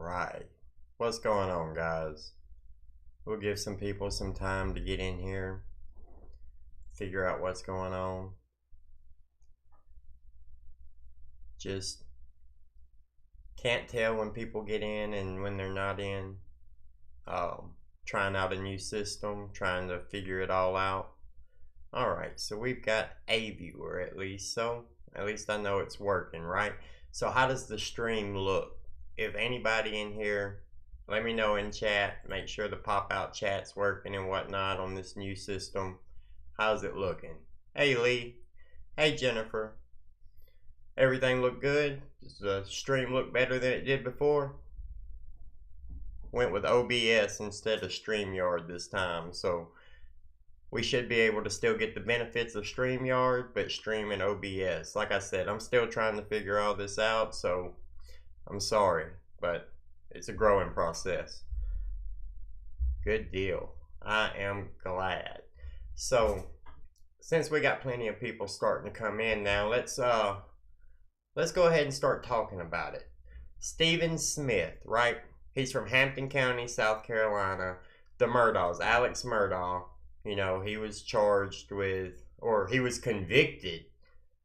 Alright. What's going on, guys? We'll give some people some time to get in here, figure out what's going on. Just can't tell when people get in and when they're not in. Trying out a new system, trying to figure it all out. Alright, so we've got a viewer at least, so at least I know it's working, right? So how does the stream look? If anybody in here, let me know in chat. Make sure the pop-out chat's working and whatnot on this new system. How's it looking? Hey Lee. Hey Jennifer. Everything look good? Does the stream look better than it did before? Went with OBS instead of StreamYard this time, so we should be able to still get the benefits of StreamYard, but stream in OBS. Like I said, I'm still trying to figure all this out, so I'm sorry, but it's a growing process. Good deal. I am glad. So, since we got plenty of people starting to come in now, let's go ahead and start talking about it. Stephan Smith, right? He's from Hampton County, South Carolina. The Murdaughs, Alex Murdaugh. You know, he was charged with, or he was convicted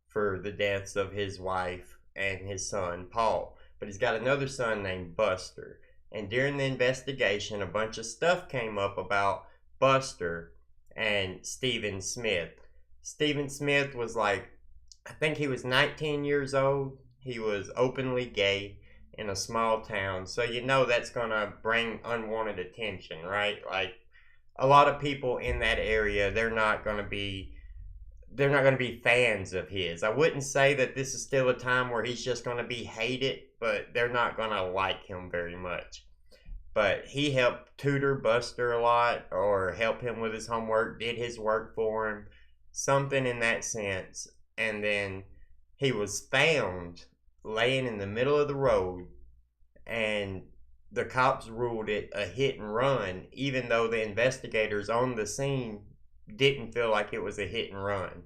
for the deaths of his wife and his son, Paul. But he's got another son named Buster. And during the investigation, a bunch of stuff came up about Buster and Stephan Smith. Stephan Smith was like, I think he was 19 years old. He was openly gay in a small town. So you know that's going to bring unwanted attention, right? Like, a lot of people in that area, they're not going to be fans of his. I wouldn't say that this is still a time where he's just going to be hated, but they're not going to like him very much. But he helped tutor Buster a lot, or help him with his homework, did his work for him, something in that sense. And then he was found laying in the middle of the road, and the cops ruled it a hit and run, even though the investigators on the scene didn't feel like it was a hit and run.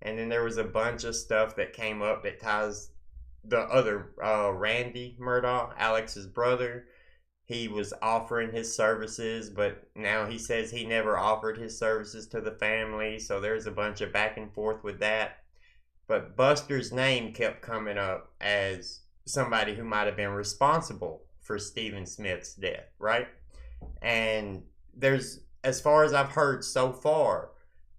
And then there was a bunch of stuff that came up that ties the other Randy Murdaugh, Alex's brother. He was offering his services, but now he says he never offered his services to the family, so there's a bunch of back and forth with that. But Buster's name kept coming up as somebody who might have been responsible for Stephan Smith's death, right? And there's, as far as I've heard so far,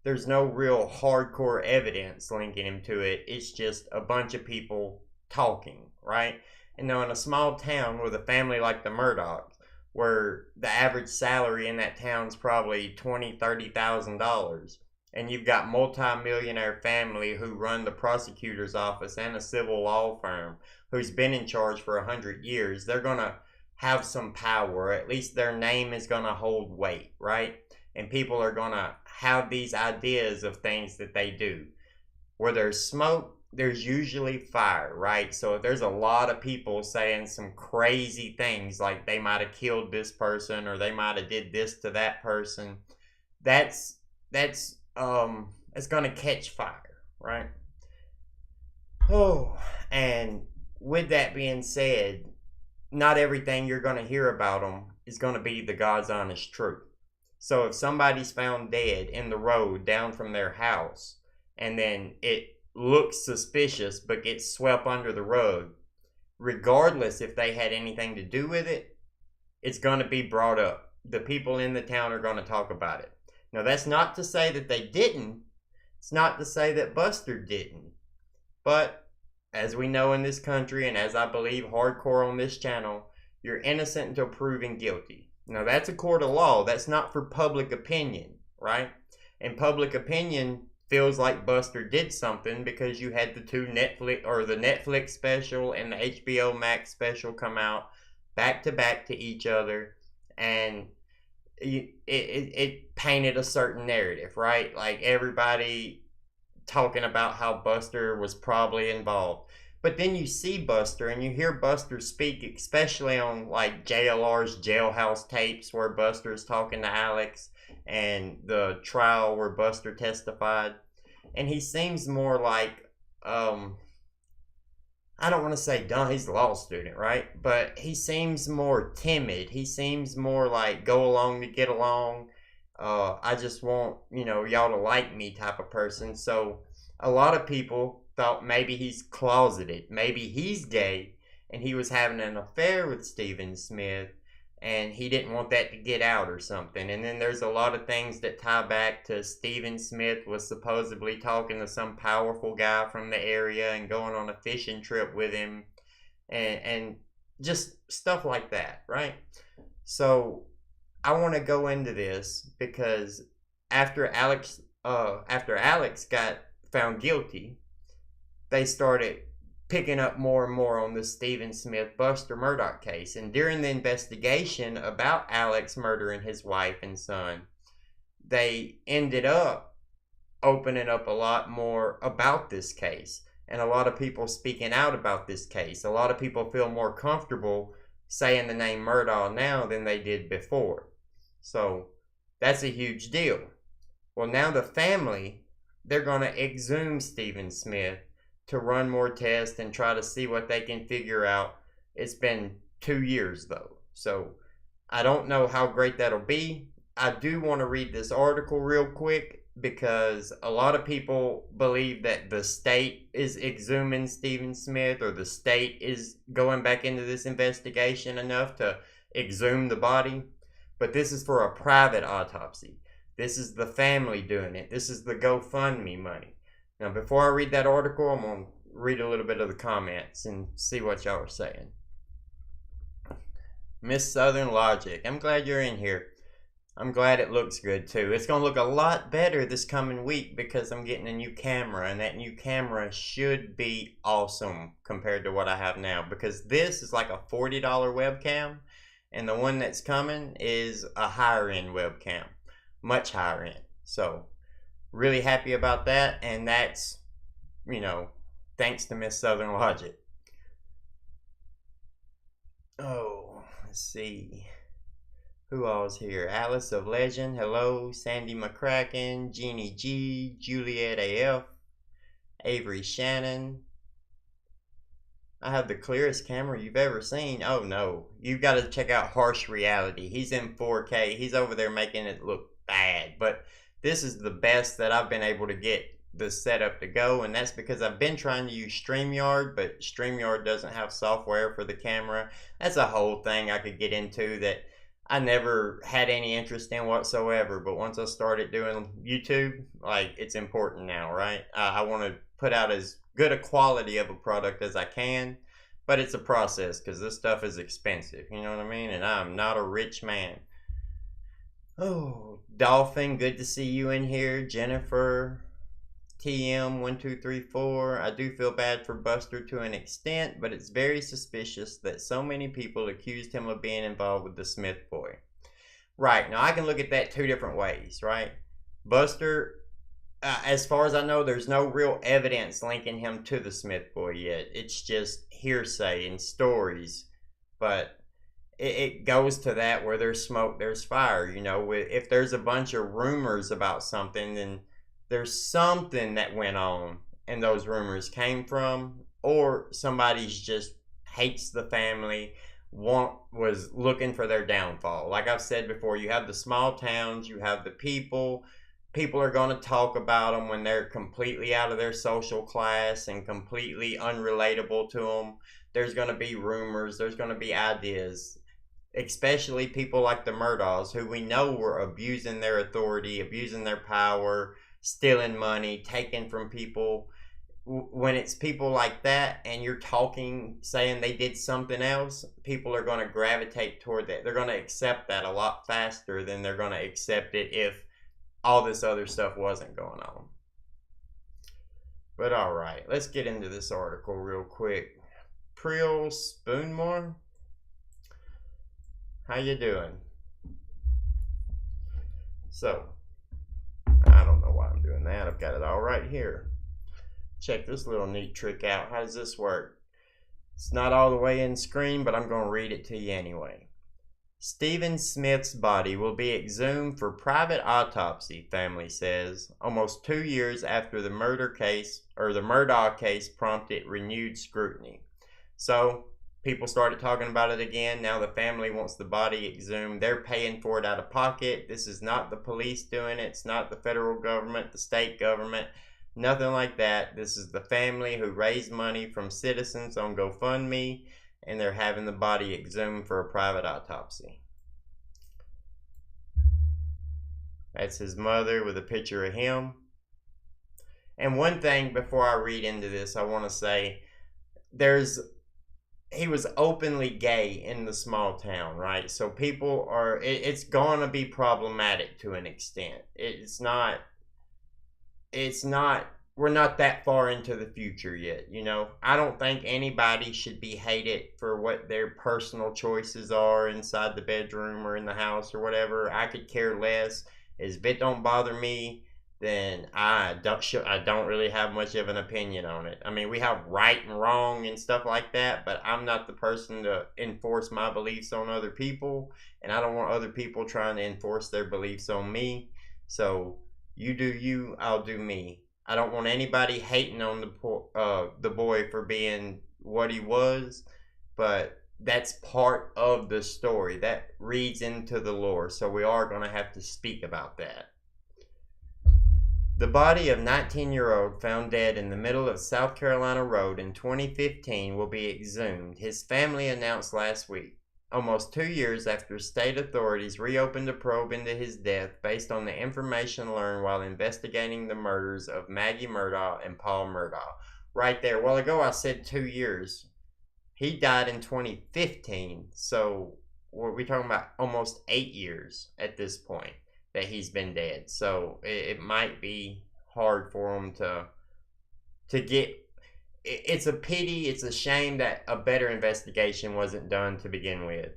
there's no real hardcore evidence linking him to it. It's just a bunch of people talking, right? And now in a small town with a family like the Murdaughs, where the average salary in that town's probably $20,000, $30,000, and you've got multi-millionaire family who run the prosecutor's office and a civil law firm who's been in charge for 100 years, they're going to have some power. At least their name is going to hold weight, right? And people are going to have these ideas of things that they do. Where there's smoke, there's usually fire, right? So if there's a lot of people saying some crazy things, like they might have killed this person, or they might have did this to that person, it's going to catch fire, right? Oh, and with that being said, not everything you're going to hear about them is going to be the God's honest truth. So if somebody's found dead in the road down from their house, and then it looks suspicious but gets swept under the rug, regardless if they had anything to do with it, it's going to be brought up. The people in the town are going to talk about it. Now, that's not to say that they didn't. It's not to say that Buster didn't. But as we know in this country, and as I believe hardcore on this channel, you're innocent until proven guilty. Now, that's a court of law. That's not for public opinion, right? And public opinion feels like Buster did something because you had the Netflix special and the HBO Max special come out back to back to each other, and it painted a certain narrative, right? Like everybody talking about how Buster was probably involved. But then you see Buster and you hear Buster speak, especially on like JLR's jailhouse tapes where Buster is talking to Alex, and the trial where Buster testified. And he seems more like I don't want to say dumb, he's a law student, right? But he seems more timid. He seems more like go along to get along. I just want, y'all to like me type of person. So a lot of people thought maybe he's closeted. Maybe he's gay and he was having an affair with Stephan Smith and he didn't want that to get out or something. And then there's a lot of things that tie back to Stephan Smith was supposedly talking to some powerful guy from the area and going on a fishing trip with him and just stuff like that, right? So I want to go into this because after Alex got found guilty, they started picking up more and more on the Stephan Smith Buster Murdaugh case. And during the investigation about Alex murdering his wife and son, they ended up opening up a lot more about this case. And a lot of people speaking out about this case. A lot of people feel more comfortable saying the name Murdaugh now than they did before. So that's a huge deal. Well, now the family, they're going to exhume Stephan Smith to run more tests and try to see what they can figure out. It's been 2 years though, so I don't know how great that'll be. I do want to read this article real quick because a lot of people believe that the state is exhuming Stephan Smith, or the state is going back into this investigation enough to exhume the body. But this is for a private autopsy. This is the family doing it. This is the GoFundMe money. Now, before I read that article, I'm going to read a little bit of the comments and see what y'all are saying. Miss Southern Logic, I'm glad you're in here. I'm glad it looks good too. It's going to look a lot better this coming week because I'm getting a new camera, and that new camera should be awesome compared to what I have now, because this is like a $40 webcam, and the one that's coming is a higher end webcam, much higher end. So really happy about that, and that's, thanks to Miss Southern Logic. Oh, let's see. Who all's here? Alice of Legend, hello. Sandy McCracken, Jeannie G, Juliet AF, Avery Shannon. I have the clearest camera you've ever seen. Oh no, you've got to check out Harsh Reality. He's in 4K. He's over there making it look bad, but this is the best that I've been able to get the setup to go, and that's because I've been trying to use StreamYard, but StreamYard doesn't have software for the camera. That's a whole thing I could get into that I never had any interest in whatsoever, but once I started doing YouTube, it's important now, right? I want to put out as good a quality of a product as I can, but it's a process because this stuff is expensive, you know what I mean? And I'm not a rich man. Oh, Dolphin, good to see you in here. Jennifer, TM1234, I do feel bad for Buster to an extent, but it's very suspicious that so many people accused him of being involved with the Smith boy. Right, now I can look at that two different ways, right? Buster, as far as I know, there's no real evidence linking him to the Smith boy yet. It's just hearsay and stories, but it goes to that where there's smoke, there's fire. If there's a bunch of rumors about something, then there's something that went on and those rumors came from, or somebody's just hates the family, was looking for their downfall. Like I've said before, you have the small towns, you have the people are going to talk about them when they're completely out of their social class and completely unrelatable to them. There's going to be rumors, there's going to be ideas, especially people like the Murdaughs, who we know were abusing their authority, abusing their power, stealing money, taking from people. When it's people like that and you're talking, saying they did something else, people are going to gravitate toward that. They're going to accept that a lot faster than they're going to accept it if all this other stuff wasn't going on. But alright, let's get into this article real quick. Priel Spoonmore, how you doing? So, I don't know why I'm doing that. I've got it all right here. Check this little neat trick out. How does this work? It's not all the way in screen, but I'm going to read it to you anyway. Stephan Smith's body will be exhumed for private autopsy, family says, almost 2 years after the Murdaugh case prompted renewed scrutiny. So people started talking about it again. Now the family wants the body exhumed. They're paying for it out of pocket. This is not the police doing it. It's not the federal government, the state government, nothing like that. This is the family who raised money from citizens on GoFundMe, and they're having the body exhumed for a private autopsy. That's his mother with a picture of him. And one thing before I read into this, I want to say, he was openly gay in the small town, right? So people are, it's going to be problematic to an extent. We're not that far into the future yet, you know? I don't think anybody should be hated for what their personal choices are inside the bedroom or in the house or whatever. I could care less. If it don't bother me, then I don't really have much of an opinion on it. I mean, we have right and wrong and stuff like that, but I'm not the person to enforce my beliefs on other people, and I don't want other people trying to enforce their beliefs on me. So you do you, I'll do me. I don't want anybody hating on the boy for being what he was, but that's part of the story. That reads into the lore, so we are going to have to speak about that. The body of 19-year-old found dead in the middle of South Carolina Road in 2015 will be exhumed, his family announced last week, almost 2 years after state authorities reopened a probe into his death based on the information learned while investigating the murders of Maggie Murdaugh and Paul Murdaugh. Right there, a while ago I said 2 years. He died in 2015, so we're talking about almost 8 years at this point that he's been dead. So it might be hard for him to get. It's a pity, it's a shame that a better investigation wasn't done to begin with.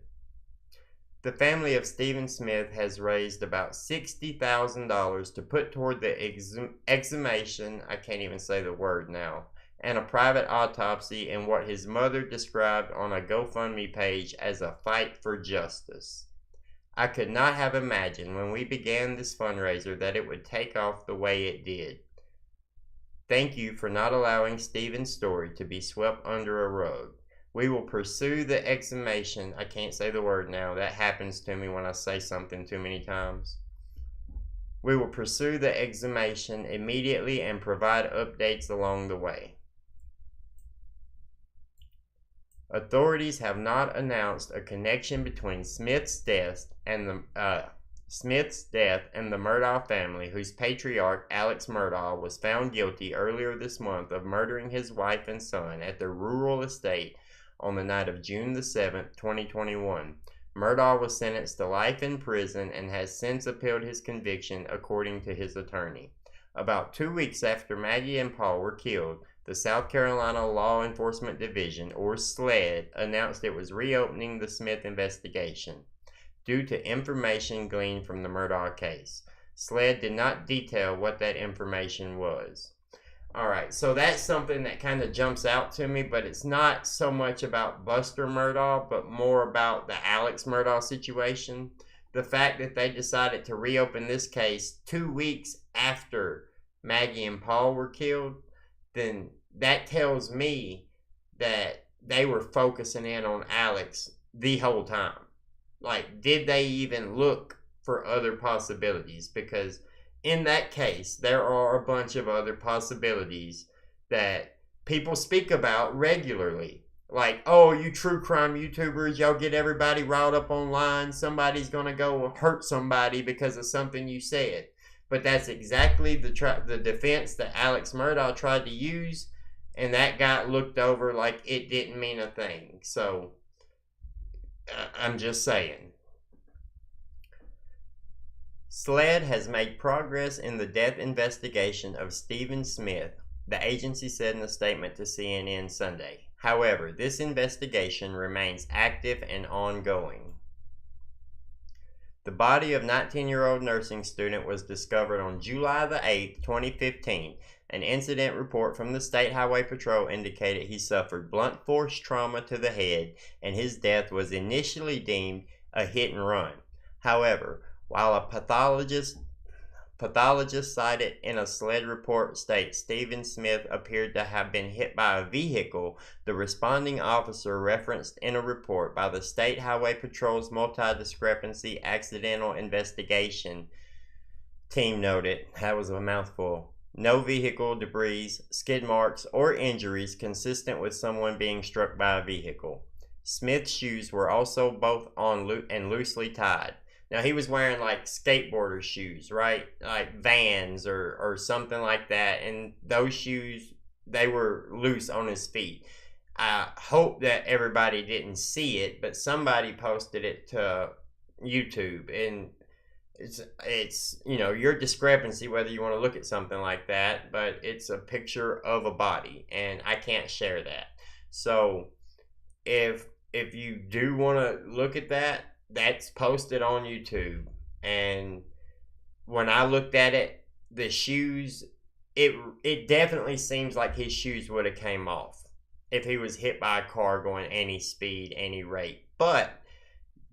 The family of Stephan Smith has raised about $60,000 to put toward the exhumation, I can't even say the word now, and a private autopsy in what his mother described on a GoFundMe page as a fight for justice. I could not have imagined when we began this fundraiser that it would take off the way it did. Thank you for not allowing Stephen's story to be swept under a rug. We will pursue the exhumation. I can't say the word now. That happens to me when I say something too many times. We will pursue the exhumation immediately and provide updates along the way. Authorities have not announced a connection between Smith's death and the Murdaugh family, whose patriarch, Alex Murdaugh, was found guilty earlier this month of murdering his wife and son at their rural estate on the night of June the 7th, 2021. Murdaugh was sentenced to life in prison and has since appealed his conviction, according to his attorney. About 2 weeks after Maggie and Paul were killed, the South Carolina Law Enforcement Division, or SLED, announced it was reopening the Smith investigation due to information gleaned from the Murdaugh case. SLED did not detail what that information was. Alright, so that's something that kind of jumps out to me, but it's not so much about Buster Murdaugh, but more about the Alex Murdaugh situation. The fact that they decided to reopen this case 2 weeks after Maggie and Paul were killed, then that tells me that they were focusing in on Alex the whole time. Like, did they even look for other possibilities? Because in that case, there are a bunch of other possibilities that people speak about regularly. Like, oh, you true crime YouTubers, y'all get everybody riled up online. Somebody's going to go hurt somebody because of something you said. But that's exactly the defense that Alex Murdaugh tried to use, and that got looked over like it didn't mean a thing. So, I'm just saying. SLED has made progress in the death investigation of Stephan Smith, the agency said in a statement to CNN Sunday. However, this investigation remains active and ongoing. The body of 19-year-old nursing student was discovered on July the 8th, 2015. An incident report from the State Highway Patrol indicated he suffered blunt force trauma to the head, and his death was initially deemed a hit and run. However, while a pathologist Pathologists cited in a SLED report state Stephan Smith appeared to have been hit by a vehicle. The responding officer referenced in a report by the State Highway Patrol's Multi-Discrepancy Accidental Investigation team noted, that was a mouthful, no vehicle debris, skid marks, or injuries consistent with someone being struck by a vehicle. Smith's shoes were also both on and loosely tied. Now, he was wearing like skateboarder shoes, right? Like Vans or something like that. And those shoes, they were loose on his feet. I hope that everybody didn't see it, but somebody posted it to YouTube. And it's your discrepancy whether you want to look at something like that, but it's a picture of a body, and I can't share that. So if you do want to look at that, that's posted on YouTube. And when I looked at it, the shoes, it definitely seems like his shoes would have came off if he was hit by a car going any speed, any rate. But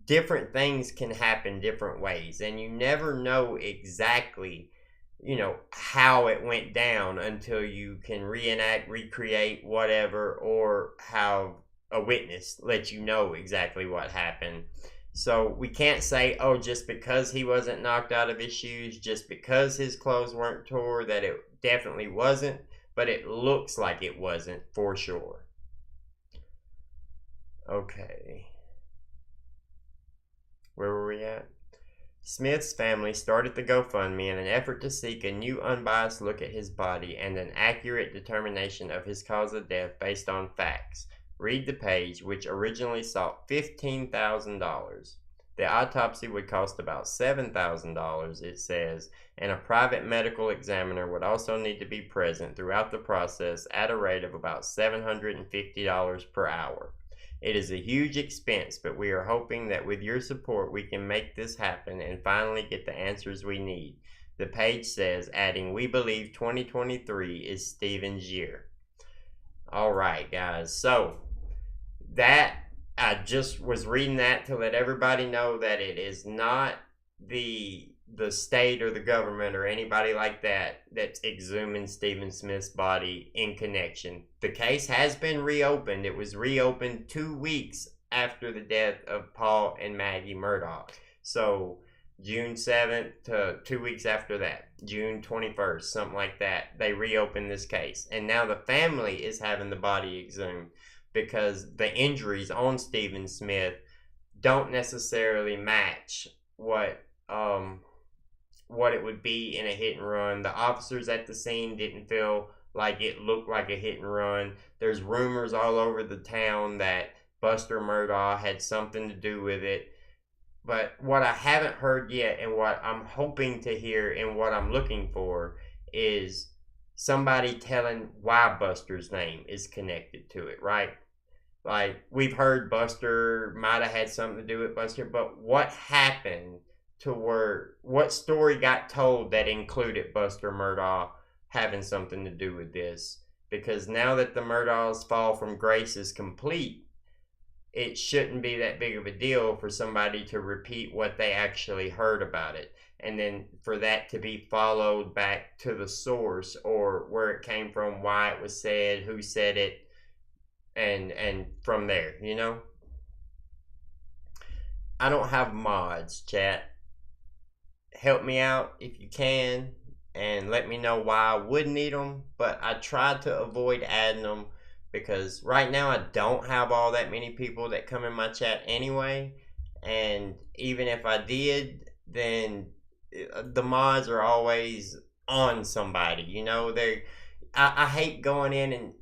different things can happen different ways, and you never know exactly, how it went down until you can recreate whatever, or have a witness let you know exactly what happened. So we can't say, oh, just because he wasn't knocked out of his shoes, just because his clothes weren't tore, that it definitely wasn't, but it looks like it wasn't for sure. Okay. Where were we at? Smith's family started the GoFundMe in an effort to seek a new unbiased look at his body and an accurate determination of his cause of death based on facts. Read the page, which originally sought $15,000. The autopsy would cost about $7,000, it says, and a private medical examiner would also need to be present throughout the process at a rate of about $750 per hour. It is a huge expense, but we are hoping that with your support we can make this happen and finally get the answers we need. The page says, adding, we believe 2023 is Stephan's year. Alright guys, so that, I just was reading that to let everybody know that it is not the state or the government or anybody like that that's exhuming Stephan Smith's body in connection. The case has been reopened. It was reopened 2 weeks after the death of Paul and Maggie Murdaugh. So June 7th to 2 weeks after that, June 21st, something like that, they reopened this case. And now the family is having the body exhumed because the injuries on Stephan Smith don't necessarily match what it would be in a hit and run. The officers at the scene didn't feel like it looked like a hit and run. There's rumors all over the town that Buster Murdaugh had something to do with it. But what I haven't heard yet, and what I'm hoping to hear and what I'm looking for, is somebody telling why Buster's name is connected to it, right? Like, we've heard Buster might have had something to do with Buster, but what happened to what story got told that included Buster Murdaugh having something to do with this? Because now that the Murdaughs' fall from grace is complete, it shouldn't be that big of a deal for somebody to repeat what they actually heard about it, and then for that to be followed back to the source, or where it came from, why it was said, who said it, and from there, I don't have mods, chat. Help me out if you can, and let me know why I would need them, but I tried to avoid adding them because right now I don't have all that many people that come in my chat anyway, and even if I did, then the mods are always on somebody, I hate going in and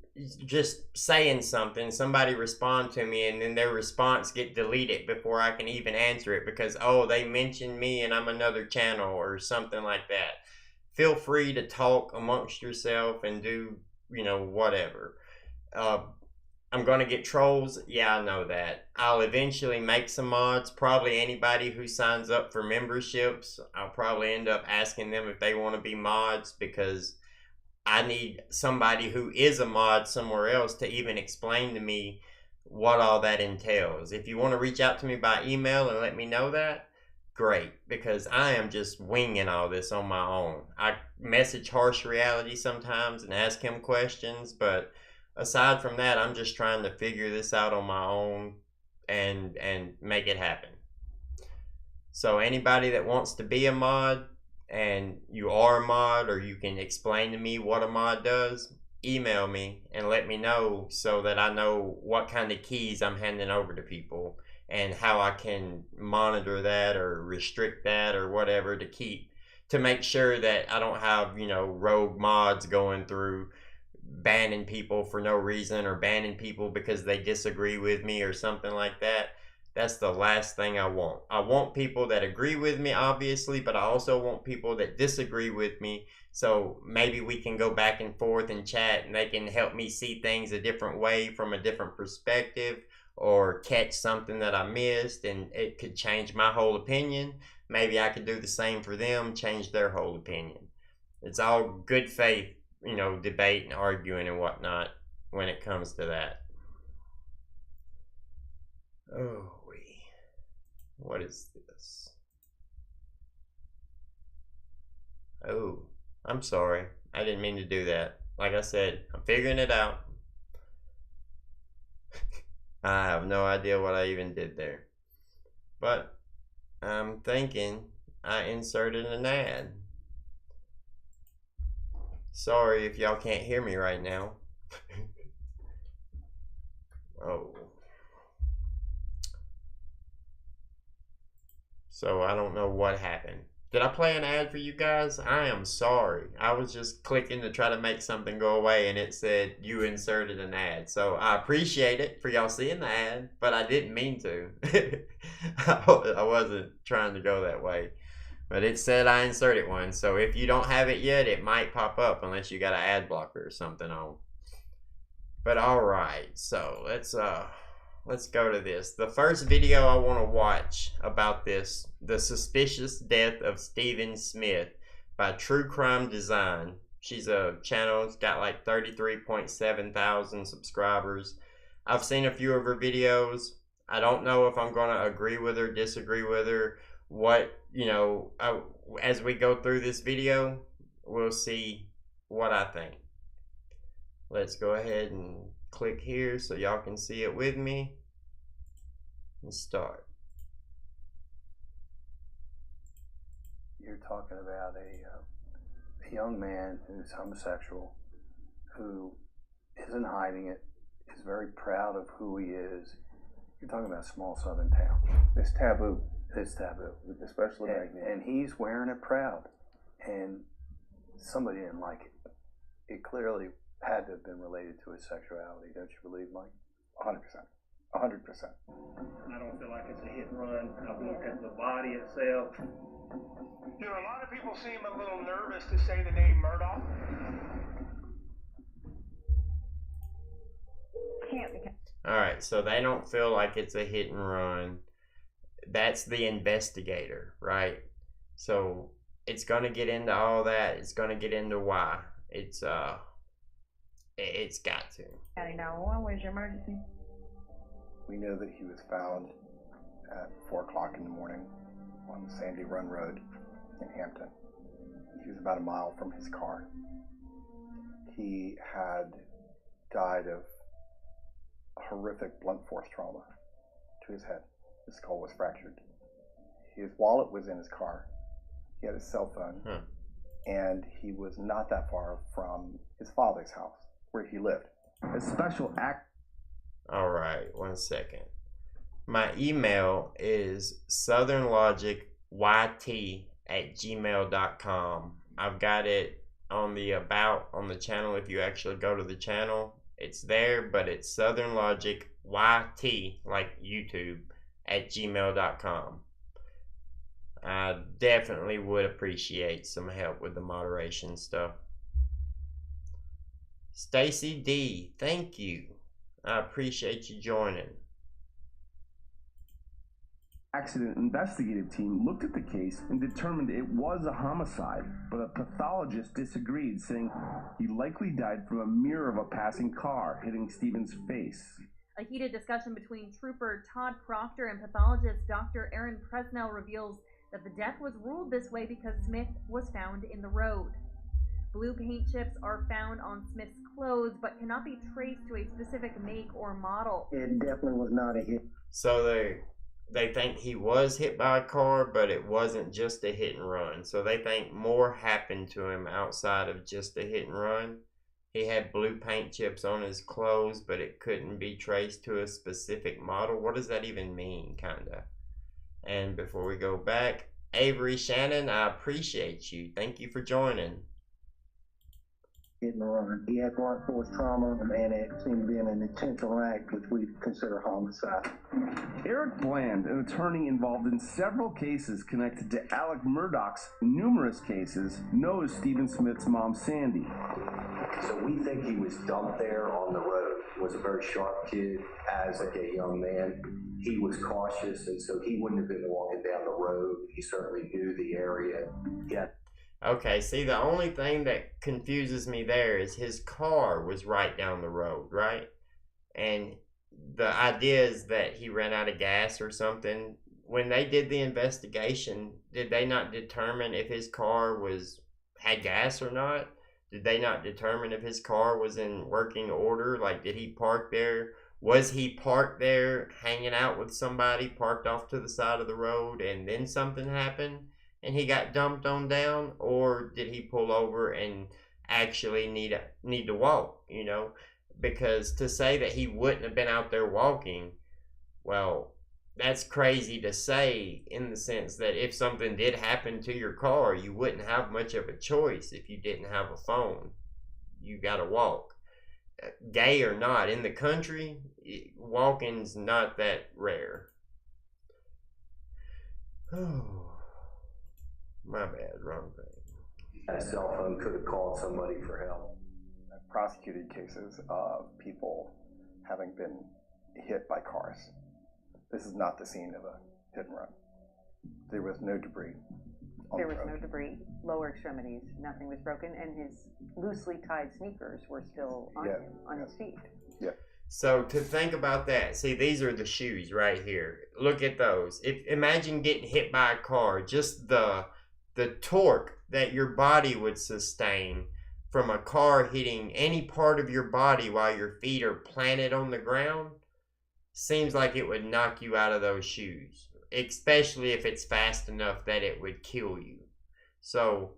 just saying something, somebody respond to me, and then their response get deleted before I can even answer it because, oh, they mentioned me and I'm another channel or something like that. Feel free to talk amongst yourself and do, whatever. I'm going to get trolls. Yeah, I know that. I'll eventually make some mods. Probably anybody who signs up for memberships, I'll probably end up asking them if they want to be mods, because I need somebody who is a mod somewhere else to even explain to me what all that entails. If you want to reach out to me by email and let me know that, great, because I am just winging all this on my own. I message Harsh Reality sometimes and ask him questions, but aside from that, I'm just trying to figure this out on my own and make it happen. So anybody that wants to be a mod, and you are a mod, or you can explain to me what a mod does, email me and let me know so that I know what kind of keys I'm handing over to people and how I can monitor that or restrict that or whatever to make sure that I don't have, rogue mods going through banning people for no reason or banning people because they disagree with me or something like that. That's the last thing I want. I want people that agree with me, obviously, but I also want people that disagree with me. So maybe we can go back and forth and chat, and they can help me see things a different way from a different perspective, or catch something that I missed and it could change my whole opinion. Maybe I could do the same for them, change their whole opinion. It's all good faith, debate and arguing and whatnot when it comes to that. Oh, what is this? Oh, I'm sorry. I didn't mean to do that. Like I said, I'm figuring it out. I have no idea what I even did there. But I'm thinking I inserted an ad. Sorry if y'all can't hear me right now. Oh. So I don't know what happened. Did I play an ad for you guys? I am sorry. I was just clicking to try to make something go away and it said you inserted an ad. So I appreciate it for y'all seeing the ad, but I didn't mean to. I wasn't trying to go that way. But it said I inserted one. So if you don't have it yet, it might pop up unless you got an ad blocker or something on. But alright, so let's go to this. The first video I want to watch about this, the suspicious death of Stephan Smith by True Crime Design. She's a channel, it's got like 33.7 thousand subscribers. I've seen a few of her videos. I don't know if I'm going to agree with her, disagree with her. As we go through this video, we'll see what I think. Let's go ahead and click here so y'all can see it with me and start. You're talking about a young man who's homosexual, who isn't hiding it, is very proud of who he is. You're talking about a small southern town. It's taboo. It's taboo. Especially back then. And he's wearing it proud. And somebody didn't like it. It clearly had to have been related to his sexuality, don't you believe, Mike? 100%. 100%. I don't feel like it's a hit and run. I've looked at the body itself. A lot of people seem a little nervous to say the name Murdaugh. Alright, so they don't feel like it's a hit and run. That's the investigator, right? So it's gonna get into all that. It's gonna get into why. It's got to. I know. What was your emergency? We know that he was found at 4 o'clock in the morning on the Sandy Run Road in Hampton. He was about a mile from his car. He had died of horrific blunt force trauma to his head. His skull was fractured. His wallet was in his car. He had his cell phone. And he was not that far from his father's house where he lived. A special act. All right, 1 second. My email is southernlogicyt@gmail.com. I've got it on the about on the channel. If you actually go to the channel, it's there, but it's southernlogicyt, like YouTube, @gmail.com. I definitely would appreciate some help with the moderation stuff. Stacy D, thank you. I appreciate you joining. Accident investigative team looked at the case and determined it was a homicide, but a pathologist disagreed, saying he likely died from a mirror of a passing car hitting Stephan's face. A heated discussion between Trooper Todd Proctor and pathologist Dr. Aaron Presnell reveals that the death was ruled this way because Smith was found in the road. Blue paint chips are found on Smith's clothes but cannot be traced to a specific make or model. It definitely was not a hit. So they think he was hit by a car, but it wasn't just a hit and run. So they think more happened to him outside of just a hit and run. He had blue paint chips on his clothes, but it couldn't be traced to a specific model. What does that even mean, kinda? And before we go back, Avery Shannon, I appreciate you. Thank you for joining. Hit and run. He had blunt force trauma, and it seemed to be an intentional act, which we consider homicide. Eric Bland, an attorney involved in several cases connected to Alex Murdaugh's numerous cases, knows Stephan Smith's mom, Sandy. So we think he was dumped there on the road. Was a very sharp kid as a young man. He was cautious, and so he wouldn't have been walking down the road. He certainly knew the area. Yeah. Okay, see, the only thing that confuses me there is his car was right down the road, right? And the idea is that he ran out of gas or something. When they did the investigation, did they not determine if his car had gas or not? Did they not determine if his car was in working order? Like, did he park there? Was he parked there hanging out with somebody, parked off to the side of the road, and then something happened and he got dumped on down? Or did he pull over and actually need to walk, you know? Because to say that he wouldn't have been out there walking, well, that's crazy to say, in the sense that if something did happen to your car, you wouldn't have much of a choice if you didn't have a phone. You gotta walk. Gay or not, in the country, walking's not that rare. Oh, my bad, wrong thing. A cell phone could have called somebody for help. I've prosecuted cases of people having been hit by cars. This is not the scene of a hit and run. There was no debris. There was no debris, lower extremities, nothing was broken, and his loosely tied sneakers were still on him, on his feet. Yeah. So to think about that, see, these are the shoes right here. Look at those. Imagine getting hit by a car, just the torque that your body would sustain from a car hitting any part of your body while your feet are planted on the ground. Seems like it would knock you out of those shoes, especially if it's fast enough that it would kill you. So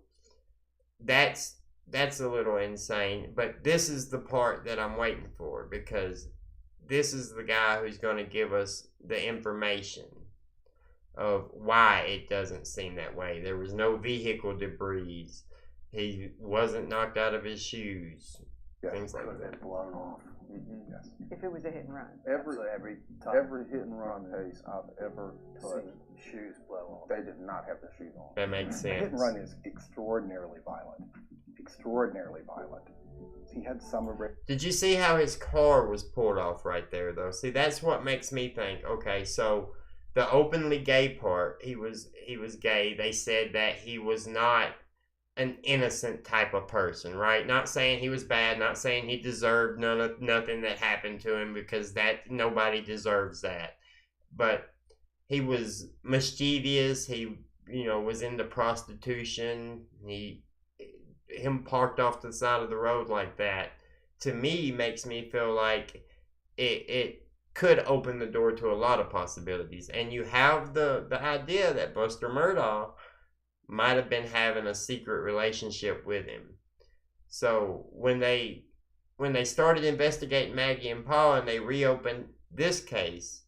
that's a little insane, but this is the part that I'm waiting for, because this is the guy who's going to give us the information of why it doesn't seem that way. There was no vehicle debris. He wasn't knocked out of his shoes. Yeah, things like that. Blown off. Mm-hmm. Yes. If it was a hit and run. Every hit and run case I've ever seen, shoes blow off. They did not have their shoes on. That makes sense. Hit and run is extraordinarily violent. Extraordinarily violent. He had some of it. Did you see how his car was pulled off right there, though? See, that's what makes me think, okay, so the openly gay part, he was gay. They said that he was not an innocent type of person, right? Not saying he was bad, not saying he deserved nothing that happened to him, because that nobody deserves that. But he was mischievous. He, was into prostitution. Him parked off to the side of the road like that, to me, makes me feel like it could open the door to a lot of possibilities. And you have the idea that Buster Murdaugh might have been having a secret relationship with him. So when they started investigating Maggie and Paul and they reopened this case,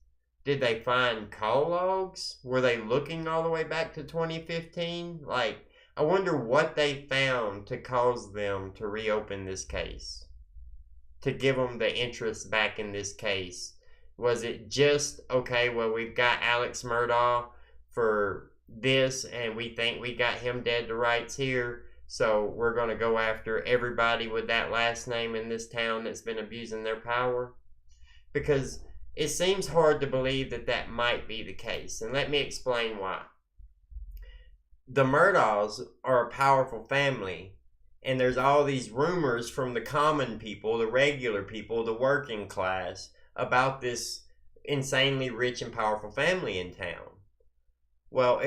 did they find call logs? Were they looking all the way back to 2015? Like, I wonder what they found to cause them to reopen this case, to give them the interest back in this case. Was it just, okay, well, we've got Alex Murdaugh for this, and we think we got him dead to rights here, so we're going to go after everybody with that last name in this town that's been abusing their power? Because it seems hard to believe that might be the case, and let me explain why. The Murdaughs are a powerful family, and there's all these rumors from the common people, the regular people, the working class, about this insanely rich and powerful family in town. Well,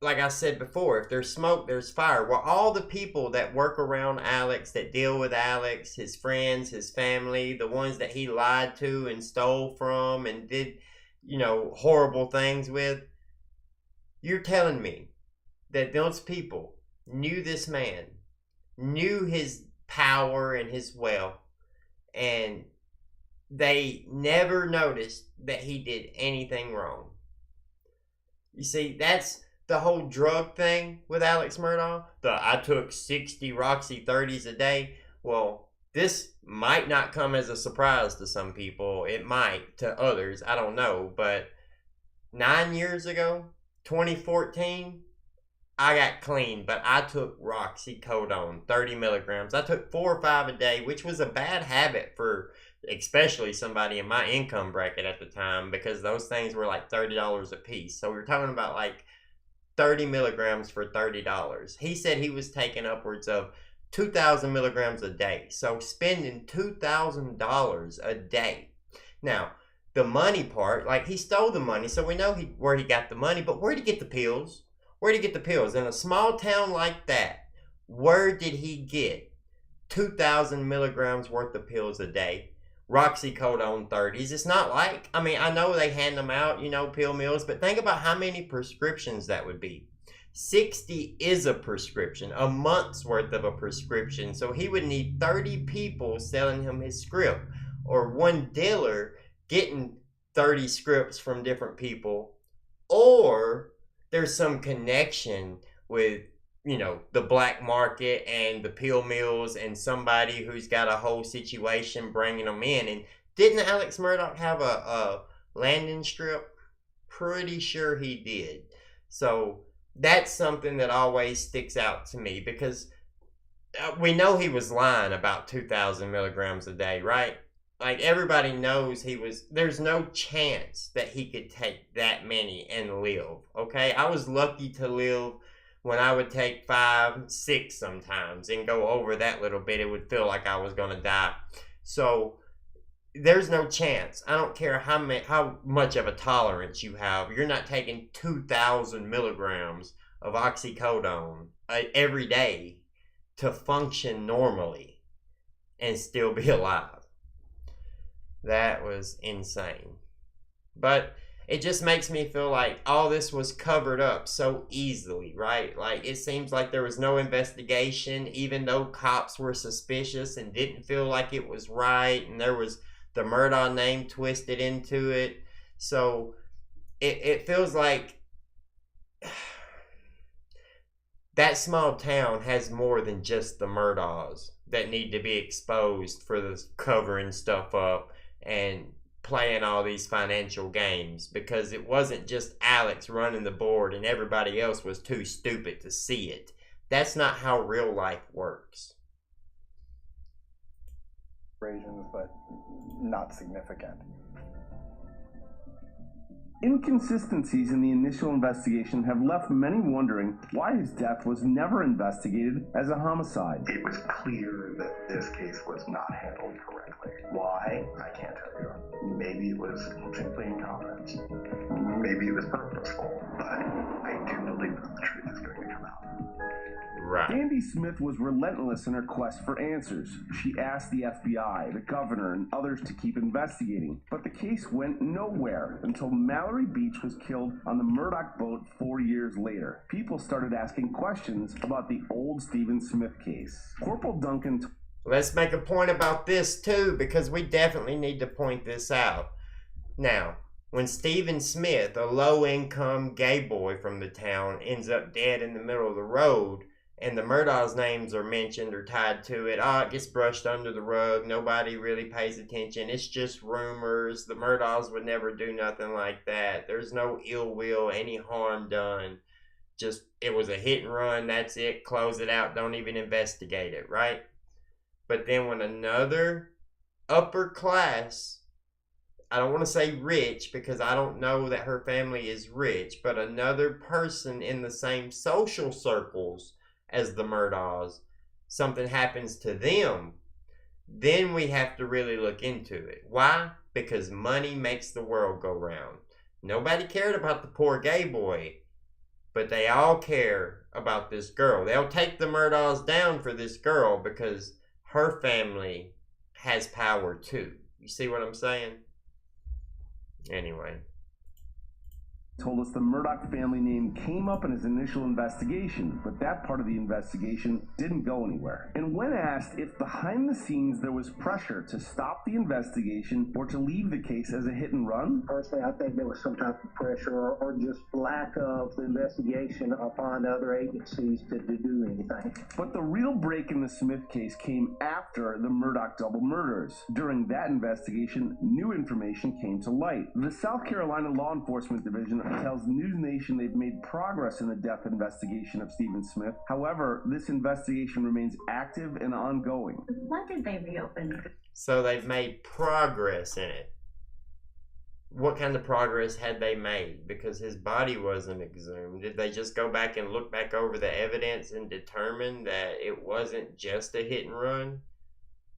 like I said before, if there's smoke, there's fire. Well, all the people that work around Alex, that deal with Alex, his friends, his family, the ones that he lied to and stole from and did, horrible things with, you're telling me that those people knew this man, knew his power and his wealth, and they never noticed that he did anything wrong. You see, that's the whole drug thing with Alex Murdaugh. I took 60 Roxy 30s a day. Well, this might not come as a surprise to some people. It might to others. I don't know. But 9 years ago, 2014, I got clean, but I took oxycodone, 30 milligrams. I took 4 or 5 a day, which was a bad habit for especially somebody in my income bracket at the time, because those things were like $30 a piece. So we're talking about like 30 milligrams for $30. He said he was taking upwards of 2,000 milligrams a day. So spending $2,000 a day. Now, the money part, like he stole the money, so we know where he got the money, but where did he get the pills? Where did he get the pills? In a small town like that, where did he get 2,000 milligrams worth of pills a day? Roxycodone 30s. It's not like, I know they hand them out, pill mills, but think about how many prescriptions that would be. 60 is a prescription, a month's worth of a prescription. So he would need 30 people selling him his script, or one dealer getting 30 scripts from different people, or there's some connection with, the black market and the pill mills and somebody who's got a whole situation bringing them in. And didn't Alex Murdaugh have a landing strip? Pretty sure he did. So that's something that always sticks out to me, because we know he was lying about 2,000 milligrams a day, right? Like everybody knows there's no chance that he could take that many and live, okay? I was lucky to live when I would take 5, 6 sometimes and go over that little bit. It would feel like I was going to die. So there's no chance. I don't care how much of a tolerance you have. You're not taking 2,000 milligrams of oxycodone every day to function normally and still be alive. That was insane. But it just makes me feel like all this was covered up so easily, right? Like it seems like there was no investigation, even though cops were suspicious and didn't feel like it was right, and there was the Murdaugh name twisted into it. So it feels like that small town has more than just the Murdaughs that need to be exposed for this covering stuff up and playing all these financial games, because it wasn't just Alex running the board and everybody else was too stupid to see it. That's not how real life works. But not significant. Inconsistencies in the initial investigation have left many wondering why his death was never investigated as a homicide. It was clear that this case was not handled correctly. Why? I can't tell you. Maybe it was simply incompetence. Maybe it was purposeful. But I do believe that the truth is going to come out. Right. Sandy Smith was relentless in her quest for answers. She asked the FBI, the governor, and others to keep investigating, but the case went nowhere until Mallory Beach was killed on the Murdaugh boat 4 years later. People started asking questions about the old Stephan Smith case. Corporal Duncan... Let's make a point about this too, because we definitely need to point this out. Now, when Stephan Smith, a low-income gay boy from the town, ends up dead in the middle of the road, and the Murdaughs' names are mentioned or tied to it, it gets brushed under the rug. Nobody really pays attention. It's just rumors. The Murdaughs would never do nothing like that. There's no ill will, any harm done. Just, it was a hit and run. That's it. Close it out. Don't even investigate it, right? But then when another upper class, I don't want to say rich because I don't know that her family is rich, but another person in the same social circles as the Murdaughs, something happens to them, then we have to really look into it. Why? Because money makes the world go round. Nobody cared about the poor gay boy. but they all care about this girl. They'll take the Murdaughs down for this girl because her family has power too. You see what I'm saying? Anyway. Told us the Murdaugh family name came up in his initial investigation, but that part of the investigation didn't go anywhere. And when asked if behind the scenes there was pressure to stop the investigation or to leave the case as a hit and run, personally, I think there was some type of pressure or just lack of investigation upon other agencies to do anything. But the real break in the Smith case came after the Murdaugh double murders. During that investigation, new information came to light. The South Carolina Law Enforcement Division tells News Nation they've made progress in the death investigation of Stephan Smith. However, this investigation remains active and ongoing. Why did they reopen? So they've made progress in it. What kind of progress had they made? Because his body wasn't exhumed. Did they just go back and look back over the evidence and determine that it wasn't just a hit and run?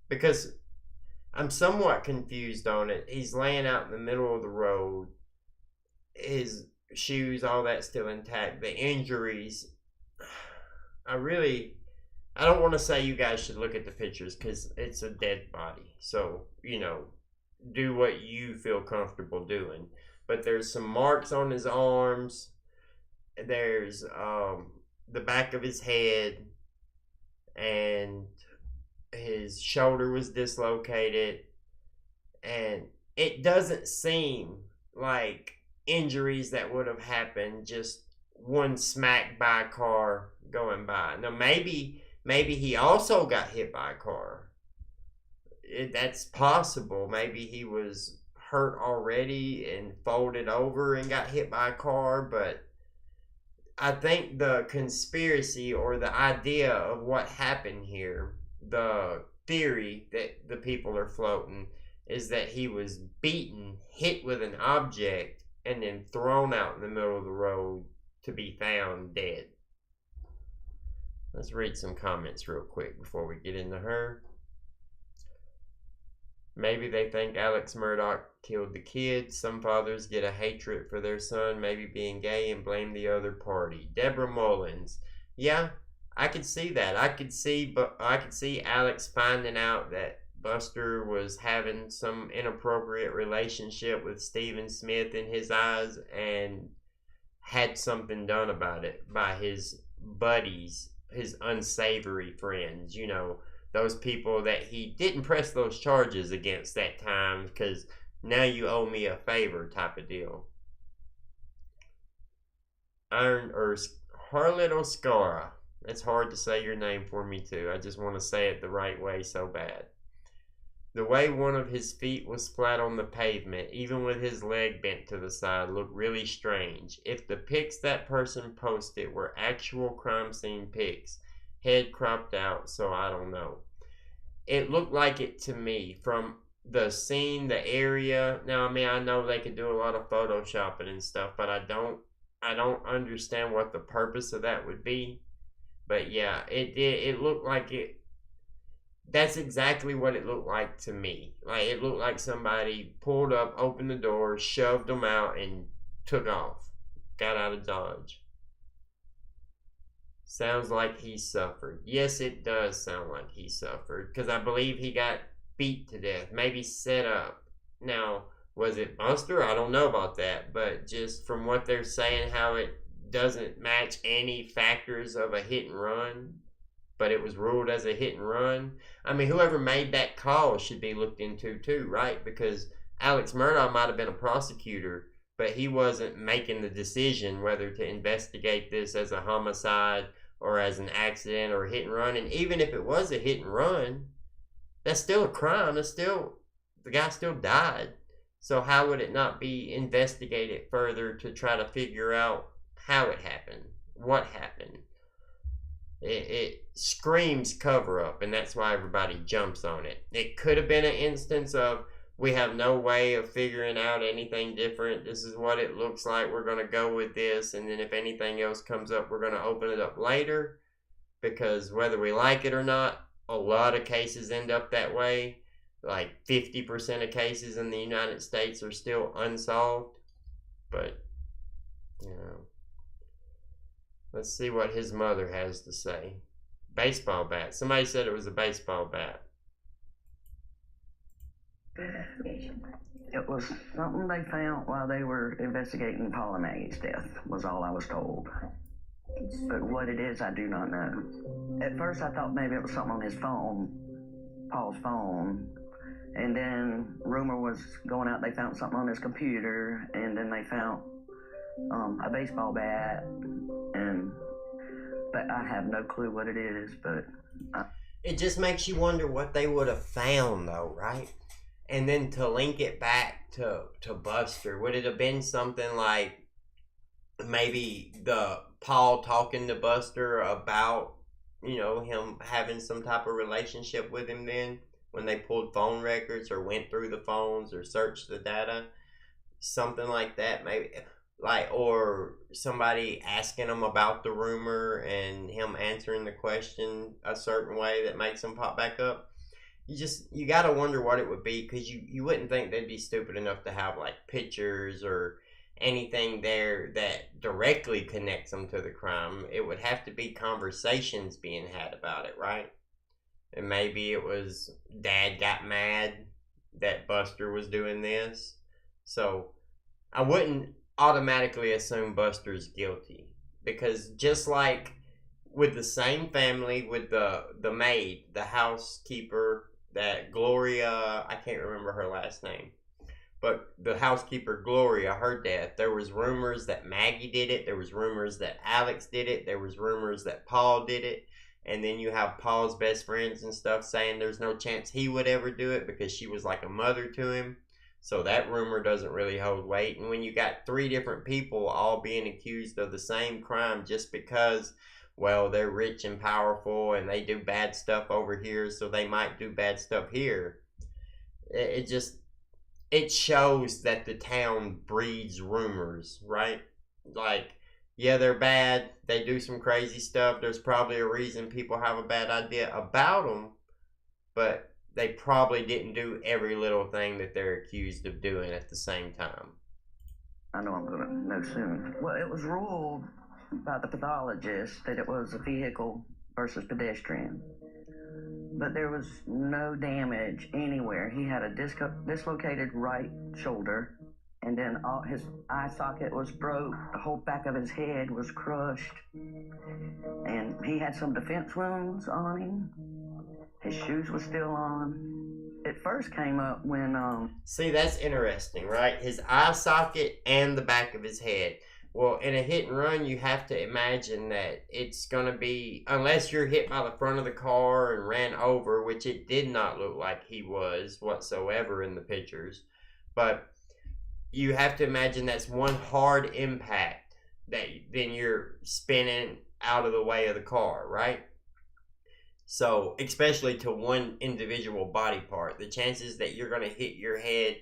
Because I'm somewhat confused on it. He's laying out in the middle of the road. His shoes, all that still intact. The injuries, I don't want to say you guys should look at the pictures because it's a dead body. So, do what you feel comfortable doing. But there's some marks on his arms. There's the back of his head. And his shoulder was dislocated. And it doesn't seem like injuries that would have happened just one smack by a car going by. Now maybe he also got hit by a car. That's possible. Maybe he was hurt already and folded over and got hit by a car, but I think the conspiracy or the idea of what happened here, the theory that the people are floating, is that he was beaten, hit with an object, and then thrown out in the middle of the road to be found dead. Let's read some comments real quick before we get into her. Maybe they think Alex Murdaugh killed the kid. Some fathers get a hatred for their son, maybe being gay, and blame the other party. Deborah Mullins. Yeah, I could see that. I could see Alex finding out that Buster was having some inappropriate relationship with Stephan Smith in his eyes and had something done about it by his buddies, his unsavory friends, those people that he didn't press those charges against that time because now you owe me a favor type of deal. Harlot Oscara. It's hard to say your name for me too. I just want to say it the right way so bad. The way one of his feet was flat on the pavement, even with his leg bent to the side, looked really strange. If the pics that person posted were actual crime scene pics, head cropped out, so I don't know. It looked like it to me from the scene, the area. Now, I know they could do a lot of photoshopping and stuff, but I don't understand what the purpose of that would be. But yeah, it looked like it. That's exactly what it looked like to me. Like, it looked like somebody pulled up, opened the door, shoved them out, and took off. Got out of Dodge. Sounds like he suffered. Yes, it does sound like he suffered. Because I believe he got beat to death. Maybe set up. Now, was it Buster? I don't know about that. But just from what they're saying, how it doesn't match any factors of a hit and run, but it was ruled as a hit and run. Whoever made that call should be looked into too, right? Because Alex Murdaugh might have been a prosecutor, but he wasn't making the decision whether to investigate this as a homicide or as an accident or a hit and run. And even if it was a hit and run, that's still a crime. The guy still died. So how would it not be investigated further to try to figure out how it happened, what happened? It screams cover up, and that's why everybody jumps on it. It could have been an instance of, we have no way of figuring out anything different. This is what it looks like. We're going to go with this, and then if anything else comes up, we're going to open it up later. Because whether we like it or not, a lot of cases end up that way. Like 50% of cases in the United States are still unsolved. But, Let's see what his mother has to say. Baseball bat. Somebody said it was a baseball bat. It was something they found while they were investigating Paula Maggie's death, was all I was told. But what it is, I do not know. At first, I thought maybe it was something on his phone, Paul's phone. And then rumor was going out, they found something on his computer, and then they found a baseball bat, but I have no clue what it is, but... It just makes you wonder what they would have found, though, right? And then to link it back to Buster, would it have been something like maybe Paul talking to Buster about, you know, him having some type of relationship with him then? When they pulled phone records or went through the phones or searched the data, something like that, maybe, like, or somebody asking him about the rumor and him answering the question a certain way that makes him pop back up. You gotta wonder what it would be, because you wouldn't think they'd be stupid enough to have like pictures or anything there that directly connects them to the crime. It would have to be conversations being had about it, right? And maybe it was Dad got mad that Buster was doing this. So I wouldn't automatically assume Buster's guilty. Because just like with the same family, with the maid, the housekeeper, that Gloria, I can't remember her last name. But the housekeeper, Gloria, her death, there was rumors that Maggie did it. There was rumors that Alex did it. There was rumors that Paul did it. And then you have Paul's best friends and stuff saying there's no chance he would ever do it because she was like a mother to him. So that rumor doesn't really hold weight. And when you got 3 different people all being accused of the same crime just because, well, they're rich and powerful and they do bad stuff over here, so they might do bad stuff here. It shows that the town breeds rumors, right? Like, yeah, they're bad. They do some crazy stuff. There's probably a reason people have a bad idea about them, but they probably didn't do every little thing that they're accused of doing at the same time. I know I'm going to know soon. Well, it was ruled by the pathologist that it was a vehicle versus pedestrian. But there was no damage anywhere. He had a dislocated right shoulder, and then his eye socket was broke. The whole back of his head was crushed. And he had some defense wounds on him. His shoes were still on. It first came up when... See, that's interesting, right? His eye socket and the back of his head. Well, in a hit and run, you have to imagine that it's going to be... Unless you're hit by the front of the car and ran over, which it did not look like he was whatsoever in the pictures. But you have to imagine that's one hard impact that then you're spinning out of the way of the car, right? So, especially to one individual body part, the chances that you're going to hit your head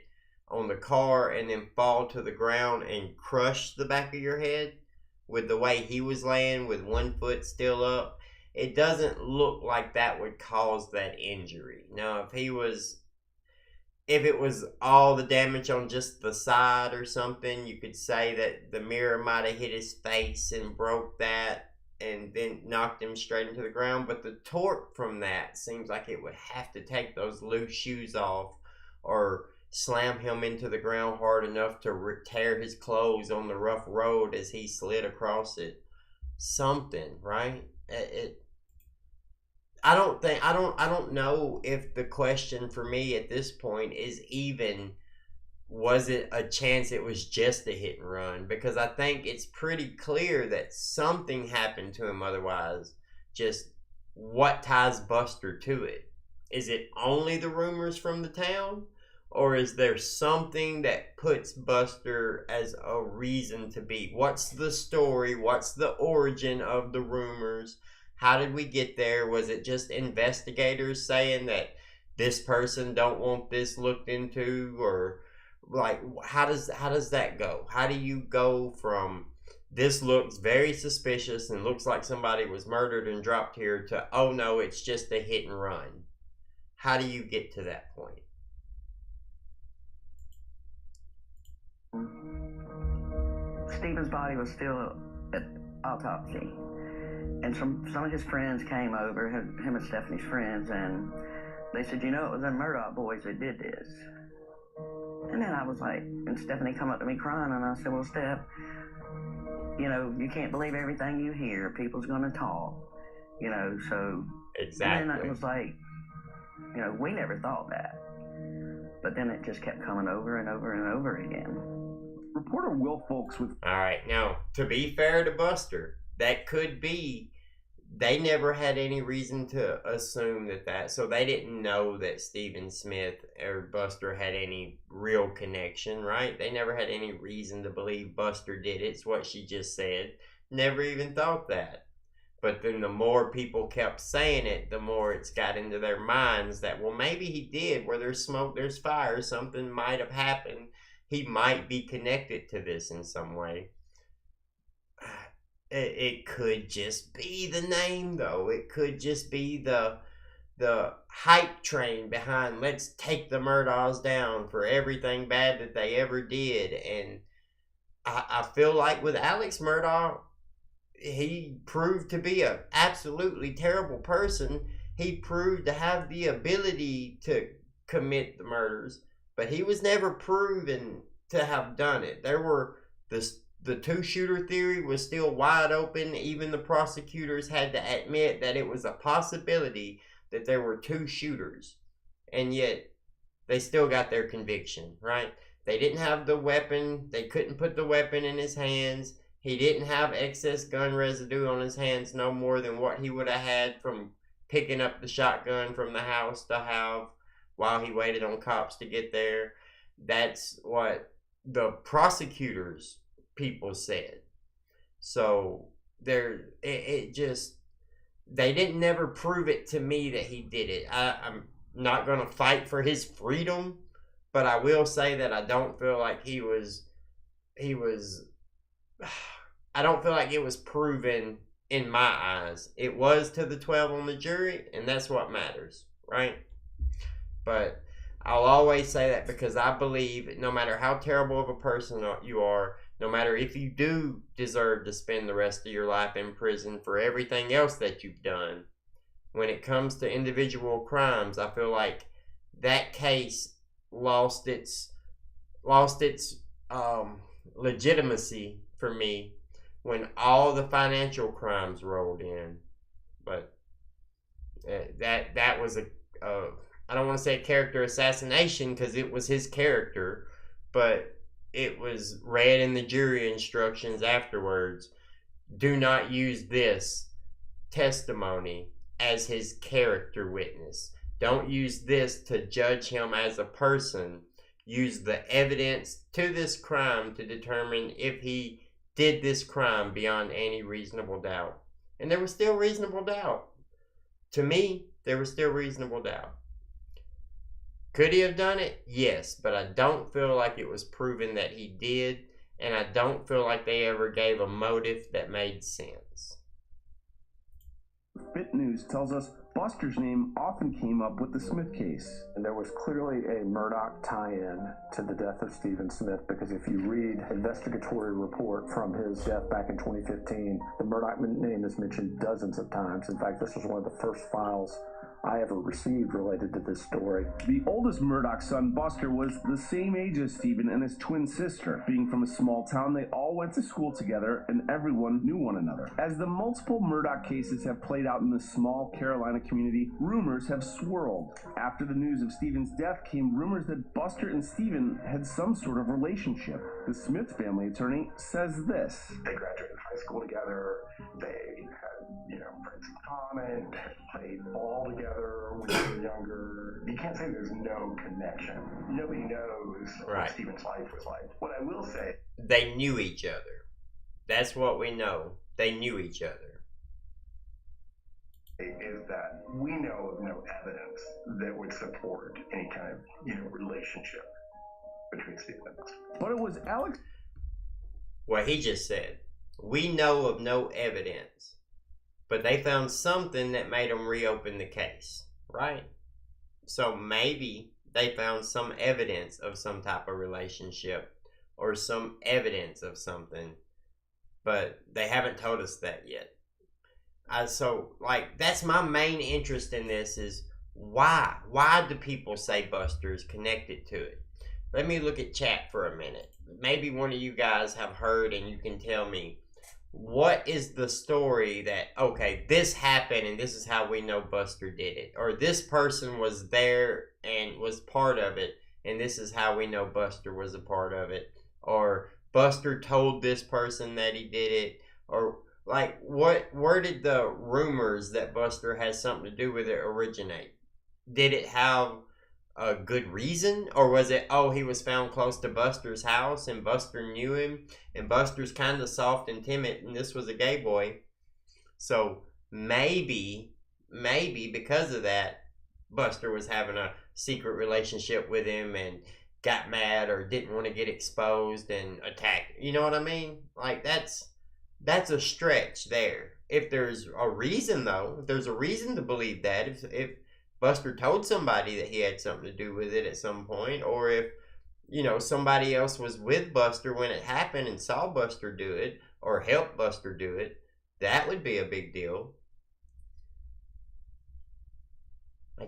on the car and then fall to the ground and crush the back of your head with the way he was laying with one foot still up, it doesn't look like that would cause that injury. Now, if it was all the damage on just the side or something, you could say that the mirror might have hit his face and broke that and then knocked him straight into the ground. But the torque from that seems like it would have to take those loose shoes off or slam him into the ground hard enough to tear his clothes on the rough road as he slid across it. Something, right? I don't know if the question for me at this point is even, was it a chance it was just a hit and run? Because I think it's pretty clear that something happened to him otherwise. Just what ties Buster to it? Is it only the rumors from the town? Or is there something that puts Buster as a reason to be? What's the story? What's the origin of the rumors? How did we get there? Was it just investigators saying that this person don't want this looked into? Or like, how does that go? How do you go from this looks very suspicious and looks like somebody was murdered and dropped here to, oh no, it's just a hit and run? How do you get to that point? Stephen's body was still autopsy. And some of his friends came over, him and Stephanie's friends, and they said, you know, it was them Murdaugh boys that did this. And then I was like, and Stephanie come up to me crying, and I said, well, Steph, you know, you can't believe everything you hear. People's going to talk, you know, so. Exactly. And then it was like, you know, we never thought that. But then it just kept coming over and over and over again. Reporter Will Folks with... All right, now, to be fair to Buster, that could be, they never had any reason to assume that, so they didn't know that Stephan Smith or Buster had any real connection, right? They never had any reason to believe Buster did it. It's what she just said. Never even thought that. But then the more people kept saying it, the more it's got into their minds that, well, maybe he did. Where there's smoke, there's fire. Something might have happened. He might be connected to this in some way. It could just be the name, though. It could just be the hype train behind, let's take the Murdaughs down for everything bad that they ever did. And I feel like with Alex Murdaugh, he proved to be an absolutely terrible person. He proved to have the ability to commit the murders, but he was never proven to have done it. There were the two-shooter theory was still wide open. Even the prosecutors had to admit that it was a possibility that there were two shooters, and yet they still got their conviction, right? They didn't have the weapon. They couldn't put the weapon in his hands. He didn't have excess gun residue on his hands, no more than what he would have had from picking up the shotgun from the house to have while he waited on cops to get there. That's what the prosecutors people said. So they didn't never prove it to me that he did it. I'm not going to fight for his freedom, but I will say that I don't feel like he was I don't feel like it was proven in my eyes. It was to the 12 on the jury, and that's what matters, right? But I'll always say that because I believe no matter how terrible of a person you are, no matter if you do deserve to spend the rest of your life in prison for everything else that you've done, when it comes to individual crimes, I feel like that case lost its legitimacy for me when all the financial crimes rolled in. But that was I don't want to say character assassination because it was his character, but it was read in the jury instructions afterwards. Do not use this testimony as his character witness. Don't use this to judge him as a person. Use the evidence to this crime to determine if he did this crime beyond any reasonable doubt. And there was still reasonable doubt. To me, there was still reasonable doubt. Could he have done it? Yes, but I don't feel like it was proven that he did, and I don't feel like they ever gave a motive that made sense. Fit News tells us Buster's name often came up with the Smith case. And there was clearly a Murdaugh tie-in to the death of Stephan Smith, because if you read investigatory report from his death back in 2015, the Murdaugh name is mentioned dozens of times. In fact, this was one of the first files I ever received related to this story. The oldest Murdaugh son, Buster, was the same age as Stephan and his twin sister. Being from a small town, they all went to school together and everyone knew one another. As the multiple Murdaugh cases have played out in the small Carolina community, rumors have swirled. After the news of Stephan's death came rumors that Buster and Stephan had some sort of relationship. The Smith family attorney says this. They graduated high school together. They had, friends in common, played ball together when they were younger. You can't say there's no connection. Nobody knows what Stephan's life was like. What I will say, they knew each other. That's what we know. They knew each other. Is that we know of no evidence that would support any kind of, relationship between Stephans. But it was Alex. What he just said. We know of no evidence. But they found something that made them reopen the case, right? So maybe they found some evidence of some type of relationship or some evidence of something but they haven't told us that yet. So, like, that's my main interest in this is why? Why do people say Buster is connected to it? Let me look at chat for a minute. Maybe one of you guys have heard and you can tell me, what is the story that, okay, this happened and this is how we know Buster did it? Or this person was there and was part of it and this is how we know Buster was a part of it? Or Buster told this person that he did it? Or, like, where did the rumors that Buster has something to do with it originate? Did it have a good reason, or was it, oh, he was found close to Buster's house and Buster knew him and Buster's kind of soft and timid and this was a gay boy, so maybe because of that Buster was having a secret relationship with him and got mad or didn't want to get exposed and attacked? You know what I mean? Like, that's a stretch there. If there's a reason, though, if there's a reason to believe that, if Buster told somebody that he had something to do with it at some point, or if, you know, somebody else was with Buster when it happened and saw Buster do it, or helped Buster do it, that would be a big deal. I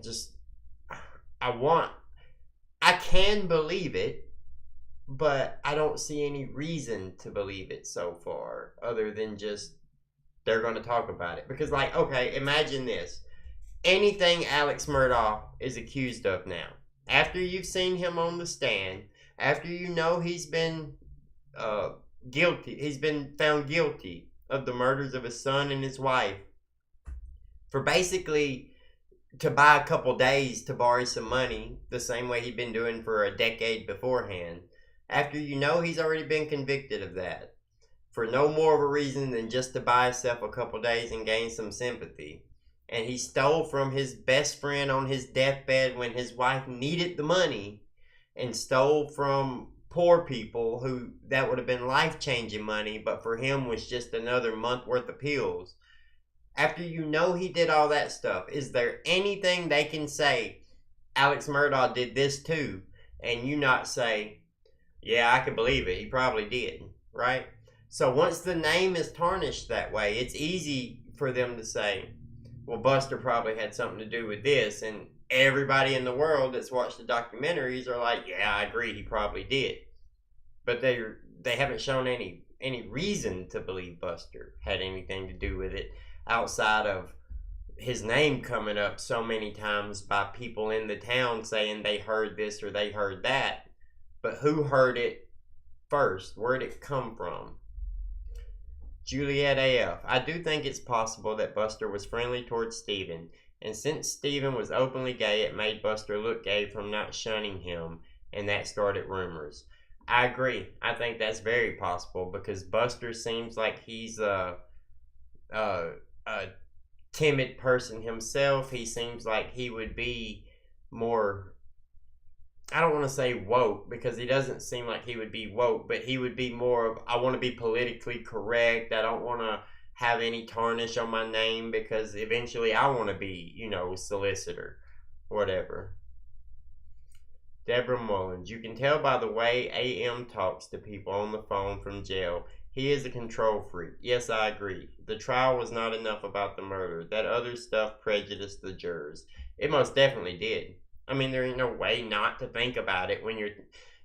can believe it, but I don't see any reason to believe it so far, other than just they're going to talk about it. Because, like, okay, imagine this. Anything Alex Murdaugh is accused of now, after you've seen him on the stand, after you know he's been guilty, he's been found guilty of the murders of his son and his wife, for basically to buy a couple days to borrow some money, the same way he'd been doing for a decade beforehand, after you know he's already been convicted of that, for no more of a reason than just to buy himself a couple days and gain some sympathy. And he stole from his best friend on his deathbed when his wife needed the money, and stole from poor people who that would have been life-changing money, but for him was just another month worth of pills. After you know he did all that stuff, is there anything they can say, Alex Murdaugh did this too, and you not say, yeah, I can believe it, he probably did, right? So once the name is tarnished that way, it's easy for them to say, well, Buster probably had something to do with this, and everybody in the world that's watched the documentaries are like, yeah, I agree, he probably did. But they haven't shown any reason to believe Buster had anything to do with it, outside of his name coming up so many times by people in the town saying they heard this or they heard that. But who heard it first? Where did it come from? Juliet AF. I do think it's possible that Buster was friendly towards Stephen, and since Stephen was openly gay, it made Buster look gay from not shunning him, and that started rumors. I agree. I think that's very possible, because Buster seems like he's a timid person himself. He seems like he would be more, I don't want to say woke, because he doesn't seem like he would be woke, but he would be more of, I want to be politically correct. I don't want to have any tarnish on my name, because eventually I want to be, you know, solicitor, whatever. Deborah Mullins. You can tell by the way AM talks to people on the phone from jail. He is a control freak. Yes, I agree. The trial was not enough about the murder. That other stuff prejudiced the jurors. It most definitely did. I mean, there ain't no way not to think about it when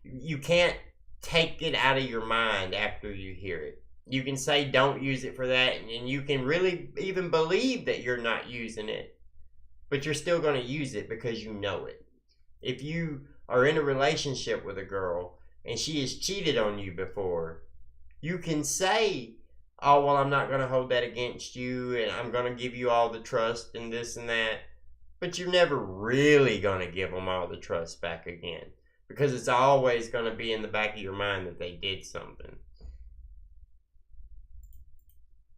you can't take it out of your mind after you hear it. You can say don't use it for that, and you can really even believe that you're not using it, but you're still going to use it because you know it. If you are in a relationship with a girl and she has cheated on you before, you can say, oh, well, I'm not going to hold that against you, and I'm going to give you all the trust and this and that. But you're never really going to give them all the trust back again, because it's always going to be in the back of your mind that they did something.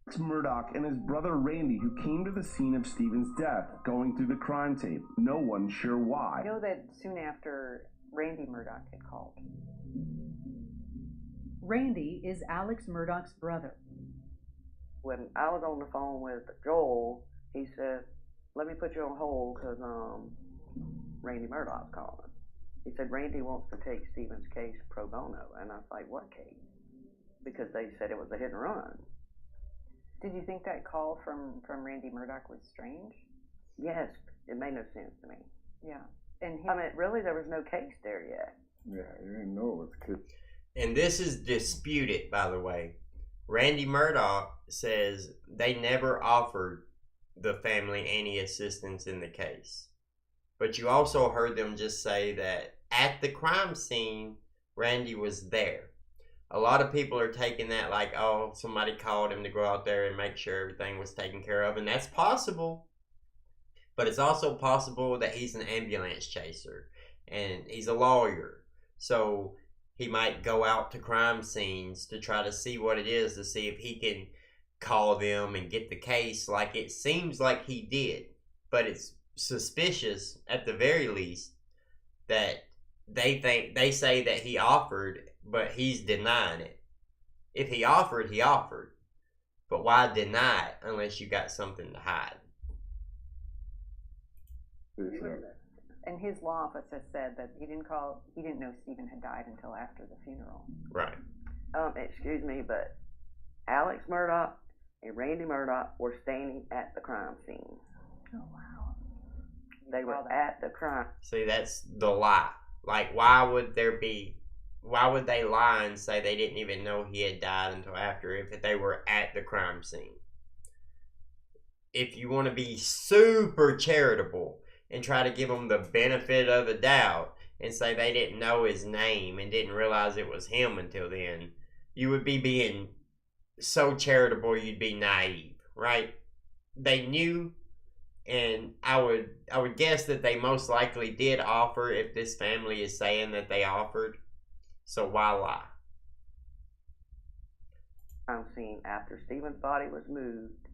Alex Murdaugh and his brother Randy, who came to the scene of Stephen's death, going through the crime tape. No one sure why. I know that soon after, Randy Murdaugh had called. Randy is Alex Murdaugh's brother. When I was on the phone with Joel, he said, let me put you on hold because Randy Murdaugh's calling. He said, Randy wants to take Stephen's case pro bono. And I was like, what case? because they said it was a hit and run. Did you think that call from Randy Murdaugh was strange? Yes, it made no sense to me. Yeah. And I mean, really, there was no case there yet. Yeah, you didn't know it was a kid. And this is disputed, by the way. Randy Murdaugh says they never offered the family any assistance in the case. But you also heard them just say that at the crime scene, Randy was there. A lot of people are taking that like, oh, somebody called him to go out there and make sure everything was taken care of. And that's possible. But it's also possible that he's an ambulance chaser and he's a lawyer. So he might go out to crime scenes to try to see what it is, to see if he can call them and get the case like it seems like he did. But it's suspicious at the very least that they say that he offered, but he's denying it. If he offered, he offered. But why deny it unless you got something to hide? And his law officer said that he didn't know Stephen had died until after the funeral. Right. Excuse me, but Alex Murdaugh and Randy Murdaugh were standing at the crime scene. Oh, wow. They were at the crime. See, that's the lie. Like, why would they lie and say they didn't even know he had died until after if they were at the crime scene? If you want to be super charitable and try to give them the benefit of the doubt and say they didn't know his name and didn't realize it was him until then, you would be being so charitable you'd be naive, right? They knew, and I would guess that they most likely did offer if this family is saying that they offered. So why lie? Crime scene after Stephen's body was moved,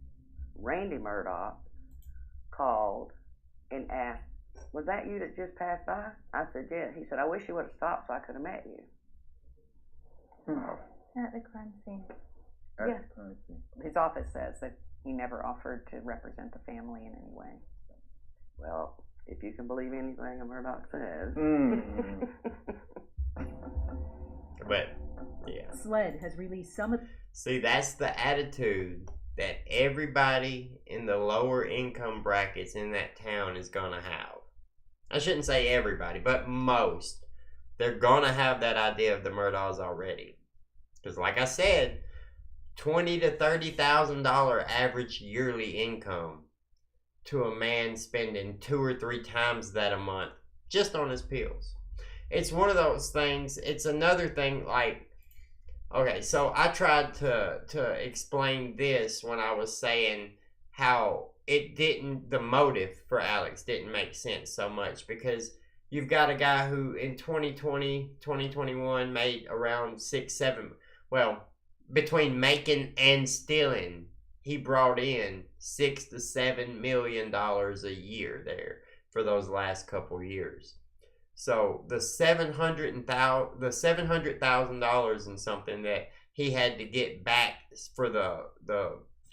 Randy Murdaugh called and asked, "Was that you that just passed by?" I said, "Yeah." He said, "I wish you would have stopped so I could have met you." At the crime scene. Yeah. His office says that he never offered to represent the family in any way. Well, if you can believe anything a Murdaugh says. But, yeah. SLED has released some of... See, that's the attitude that everybody in the lower income brackets in that town is going to have. I shouldn't say everybody, but most. They're going to have that idea of the Murdaughs already. Because like I said, $20,000 to $30,000 average yearly income to a man spending 2 or 3 times that a month just on his pills. It's one of those things. It's another thing like, okay, so I tried to explain this when I was saying how the motive for Alex didn't make sense so much, because you've got a guy who in 2020, 2021 made around 6-7, well, between making and stealing, he brought in $6 to $7 million a year there for those last couple years. So the $700,000 and something that he had to get back for the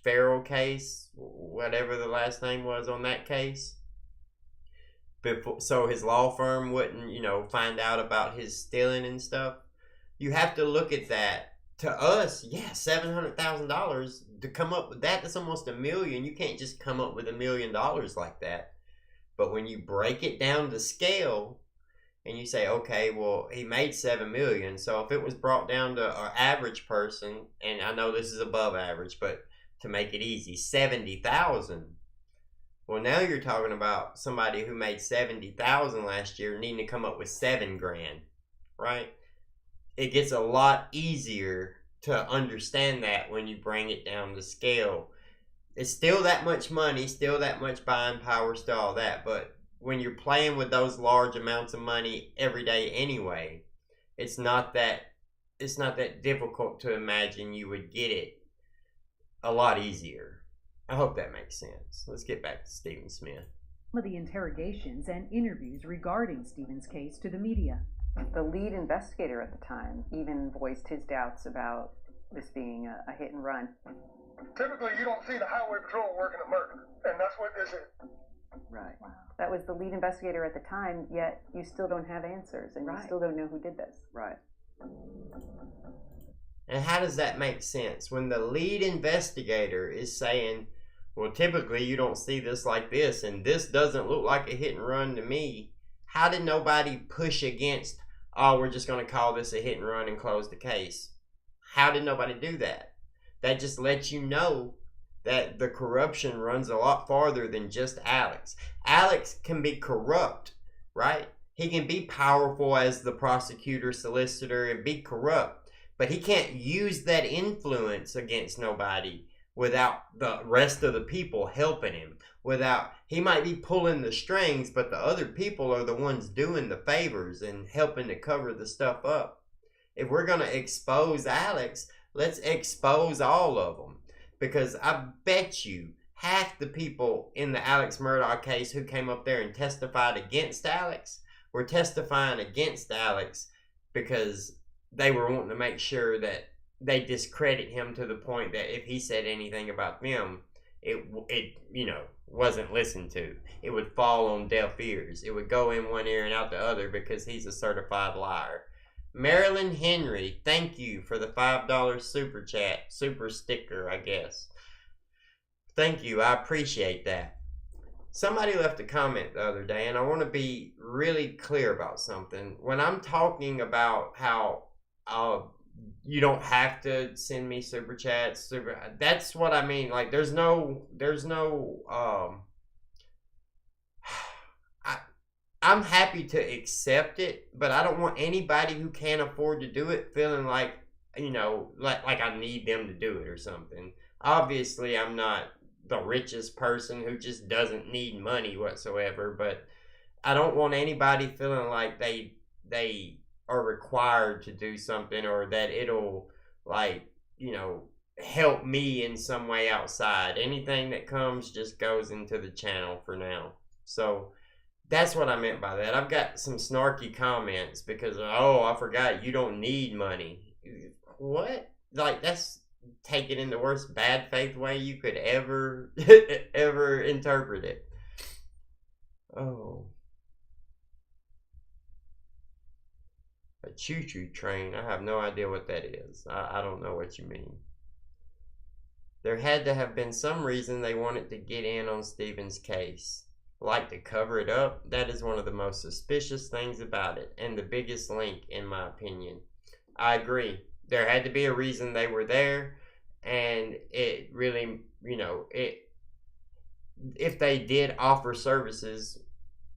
Farrell case, whatever the last name was on that case, before, so his law firm wouldn't, find out about his stealing and stuff. You have to look at that. To us, yeah, $700,000 to come up with that's almost $1 million. You can't just come up with $1 million like that. But when you break it down to scale, and you say, okay, well, he made $7 million. So if it was brought down to an average person, and I know this is above average, but to make it easy, $70,000. Well, now you're talking about somebody who made $70,000 last year needing to come up with $7,000, right? It gets a lot easier to understand that when you bring it down to scale. It's still that much money, still that much buying power, still all that, but when you're playing with those large amounts of money every day anyway, it's not that difficult to imagine you would get it a lot easier. I hope that makes sense. Let's get back to Stephan Smith. Some of the interrogations and interviews regarding Stephen's case to the media. The lead investigator at the time even voiced his doubts about this being a hit and run. Typically, you don't see the highway patrol working a murder, and that's what this is. Right. Wow. That was the lead investigator at the time, yet you still don't have answers, and you still don't know who did this. Right. And how does that make sense when the lead investigator is saying, well, typically you don't see this like this, and this doesn't look like a hit and run to me? How did nobody push against, oh, we're just going to call this a hit and run and close the case? How did nobody do that? That just lets you know that the corruption runs a lot farther than just Alex. Alex can be corrupt, right? He can be powerful as the prosecutor, solicitor, and be corrupt, but he can't use that influence against nobody without the rest of the people helping him. He might be pulling the strings, but the other people are the ones doing the favors and helping to cover the stuff up. If we're going to expose Alex, let's expose all of them. Because I bet you half the people in the Alex Murdaugh case who came up there and testified against Alex were testifying against Alex because they were wanting to make sure that they discredit him to the point that if he said anything about them, it wasn't listened to. It would fall on deaf ears. It would go in one ear and out the other because he's a certified liar. Marilyn Henry, thank you for the $5 super chat, super sticker, I guess. Thank you, I appreciate that. Somebody left a comment the other day, and I want to be really clear about something. When I'm talking about how you don't have to send me super chats, that's what I mean. Like, there's no I'm happy to accept it, but I don't want anybody who can't afford to do it feeling like, like I need them to do it or something. Obviously, I'm not the richest person who just doesn't need money whatsoever, but I don't want anybody feeling like they are required to do something or that it'll, help me in some way outside. Anything that comes just goes into the channel for now. So that's what I meant by that. I've got some snarky comments because, I forgot you don't need money. What? Like, that's taken in the worst bad faith way you could ever interpret it. Oh. A choo-choo train. I have no idea what that is. I don't know what you mean. There had to have been some reason they wanted to get in on Stephen's case. Like to cover it up. That is one of the most suspicious things about it, and the biggest link, in my opinion. I agree. There had to be a reason they were there, and it really, if they did offer services,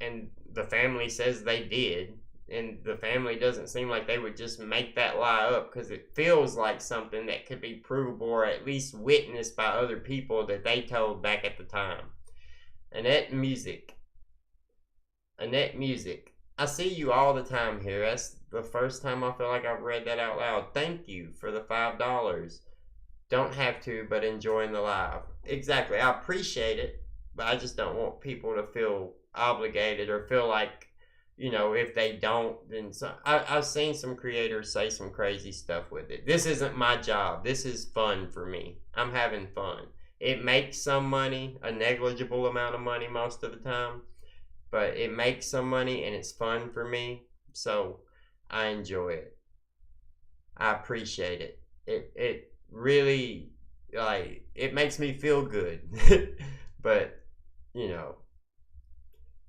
and the family says they did, and the family doesn't seem like they would just make that lie up, because it feels like something that could be provable or at least witnessed by other people that they told back at the time. Annette Music. I see you all the time here. That's the first time I feel like I've read that out loud. Thank you for the $5. Don't have to, but enjoying the live. Exactly. I appreciate it, but I just don't want people to feel obligated or feel like, if they don't, then I've seen some creators say some crazy stuff with it. This isn't my job. This is fun for me. I'm having fun. It makes some money, a negligible amount of money most of the time, but it makes some money and it's fun for me, so I enjoy it. I appreciate it. It really, it makes me feel good. But,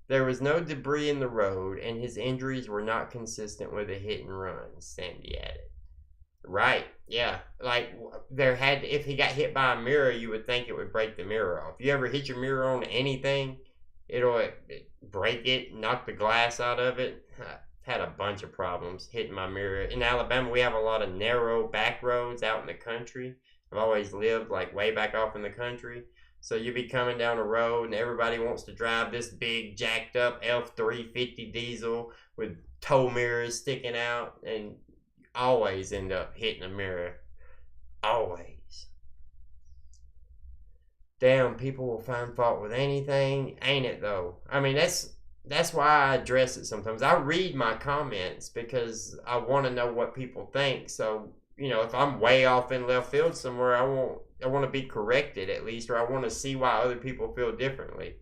there was no debris in the road and his injuries were not consistent with a hit and run, Sandy added. Right, yeah. Like, if he got hit by a mirror, you would think it would break the mirror off. You ever hit your mirror on anything, it'll break it, knock the glass out of it. I've had a bunch of problems hitting my mirror. In Alabama, we have a lot of narrow back roads out in the country. I've always lived, way back off in the country. So you be coming down a road, and everybody wants to drive this big, jacked up F350 diesel with tow mirrors sticking out, and always end up hitting a mirror. Always. Damn, people will find fault with anything, ain't it though? I mean, that's why I address it sometimes. I read my comments because I want to know what people think. So, if I'm way off in left field somewhere, I want to be corrected at least, or I want to see why other people feel differently.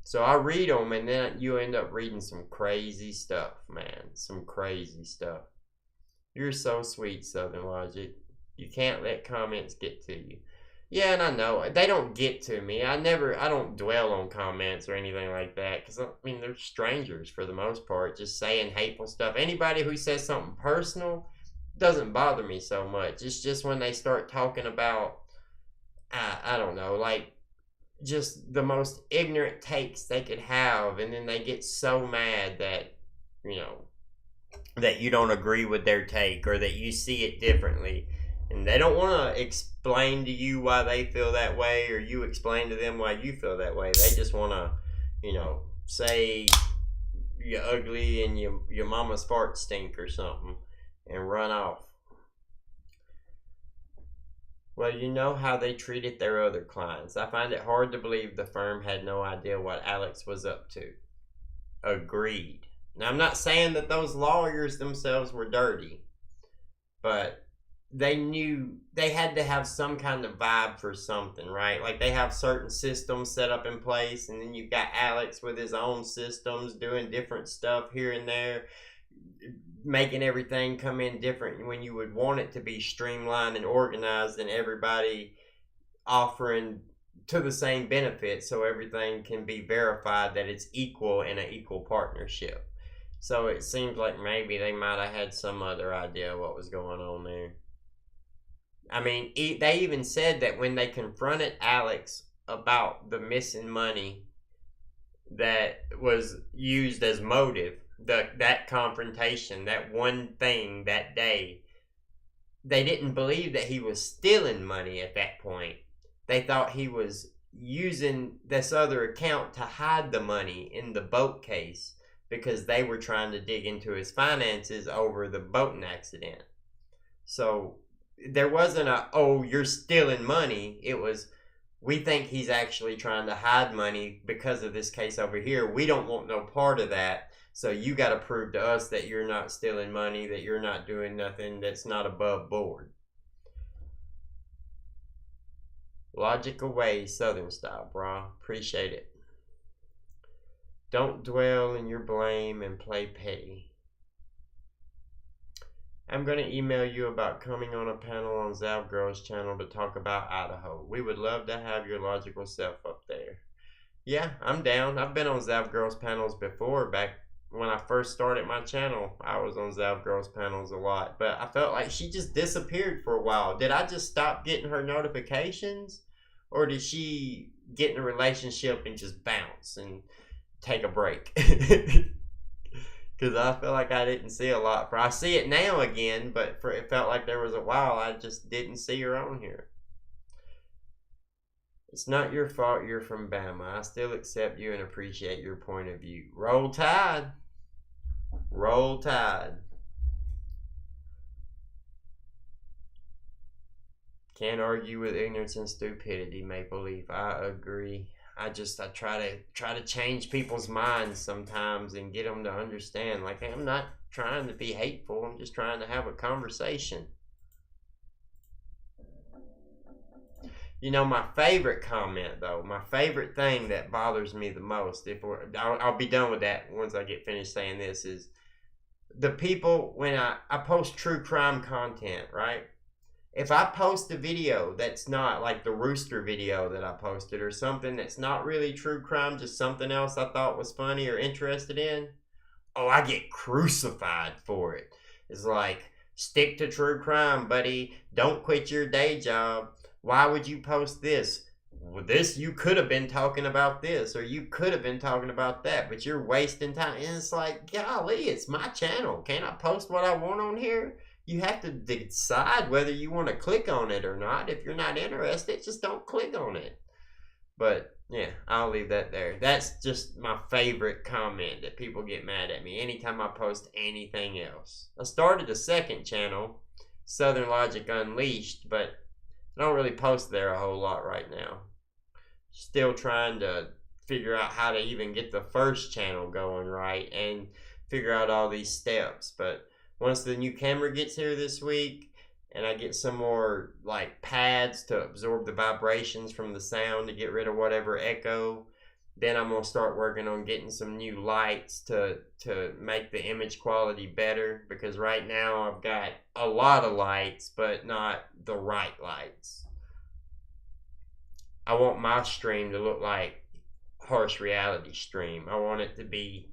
So I read them, and then you end up reading some crazy stuff, man. Some crazy stuff. You're so sweet, Southern Logic. You can't let comments get to you. Yeah, and I know they don't get to me. I don't dwell on comments or anything like that, because I mean, they're strangers for the most part, just saying hateful stuff. Anybody who says something personal doesn't bother me so much. It's just when they start talking about, I don't know, like just the most ignorant takes they could have, and then they get so mad that, you know, that you don't agree with their take or that you see it differently. And they don't want to explain to you why they feel that way, or you explain to them why you feel that way. They just want to, you know, say you're ugly and your mama's fart stink or something and run off. Well, you know how they treated their other clients. I find it hard to believe the firm had no idea what Alex was up to. Agreed. Now, I'm not saying that those lawyers themselves were dirty, but they knew they had to have some kind of vibe for something, right? Like, they have certain systems set up in place, and then you've got Alex with his own systems doing different stuff here and there, making everything come in different when you would want it to be streamlined and organized, and everybody offering to the same benefit so everything can be verified that it's equal in an equal partnership. So it seems like maybe they might have had some other idea what was going on there. I mean, they even said that when they confronted Alex about the missing money that was used as motive, that confrontation, that one thing that day, they didn't believe that he was stealing money at that point. They thought he was using this other account to hide the money in the boat case, because they were trying to dig into his finances over the boating accident. So there wasn't a, oh, you're stealing money. It was, we think he's actually trying to hide money because of this case over here. We don't want no part of that. So you got to prove to us that you're not stealing money, that you're not doing nothing that's not above board. Logical way, Southern style, bro. Appreciate it. Don't dwell in your blame and play petty. I'm going to email you about coming on a panel on Zavgro's channel to talk about Idaho. We would love to have your logical self up there. Yeah, I'm down. I've been on Zavgro's panels before. Back when I first started my channel, I was on Zavgro's panels a lot. But I felt like she just disappeared for a while. Did I just stop getting her notifications? Or did she get in a relationship and just bounce and take a break? Because I feel like I didn't see a lot. I see it now again, but it felt like there was a while I just didn't see her on here. It's not your fault you're from Bama. I still accept you and appreciate your point of view. Roll Tide. Roll Tide. Can't argue with ignorance and stupidity, Maple Leaf. I agree. I try to change people's minds sometimes and get them to understand. Like, I'm not trying to be hateful. I'm just trying to have a conversation. You know, my favorite comment, though, my favorite thing that bothers me the most, I'll be done with that once I get finished saying this, is the people, when I post true crime content, right? If I post a video that's not like the rooster video that I posted, or something that's not really true crime, just something else I thought was funny or interested in, oh, I get crucified for it. It's like, stick to true crime, buddy. Don't quit your day job. Why would you post this? Well, this, you could have been talking about this, or you could have been talking about that, but you're wasting time. And it's like, golly, it's my channel. Can't I post what I want on here? You have to decide whether you want to click on it or not. If you're not interested, just don't click on it. But yeah, I'll leave that there. That's just my favorite comment that people get mad at me anytime I post anything else. I started a second channel, Southern Logic Unleashed, but I don't really post there a whole lot right now. Still trying to figure out how to even get the first channel going right and figure out all these steps. But once the new camera gets here this week and I get some more like pads to absorb the vibrations from the sound to get rid of whatever echo, Then I'm going to start working on getting some new lights to make the image quality better, because right now I've got a lot of lights, but not the right lights. I want my stream to look like Harsh Reality Stream. I want it to be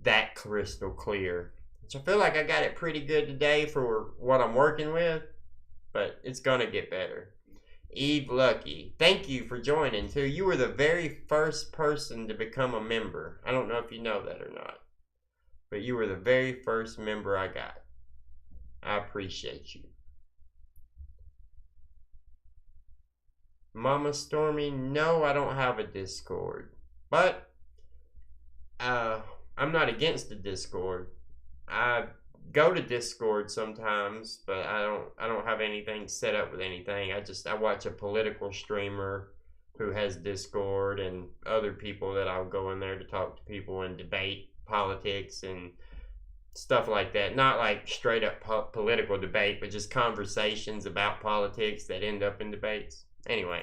that crystal clear. So I feel like I got it pretty good today for what I'm working with, but it's going to get better. Eve Lucky, thank you for joining too. You were the very first person to become a member. I don't know if you know that or not, but you were the very first member I got. I appreciate you. Mama Stormy, no, I don't have a Discord, but I'm not against the Discord. I go to Discord sometimes, but I don't have anything set up with anything. I watch a political streamer who has Discord, and other people that I'll go in there to talk to people and debate politics and stuff like that. Not like straight up political debate, but just conversations about politics that end up in debates. Anyway.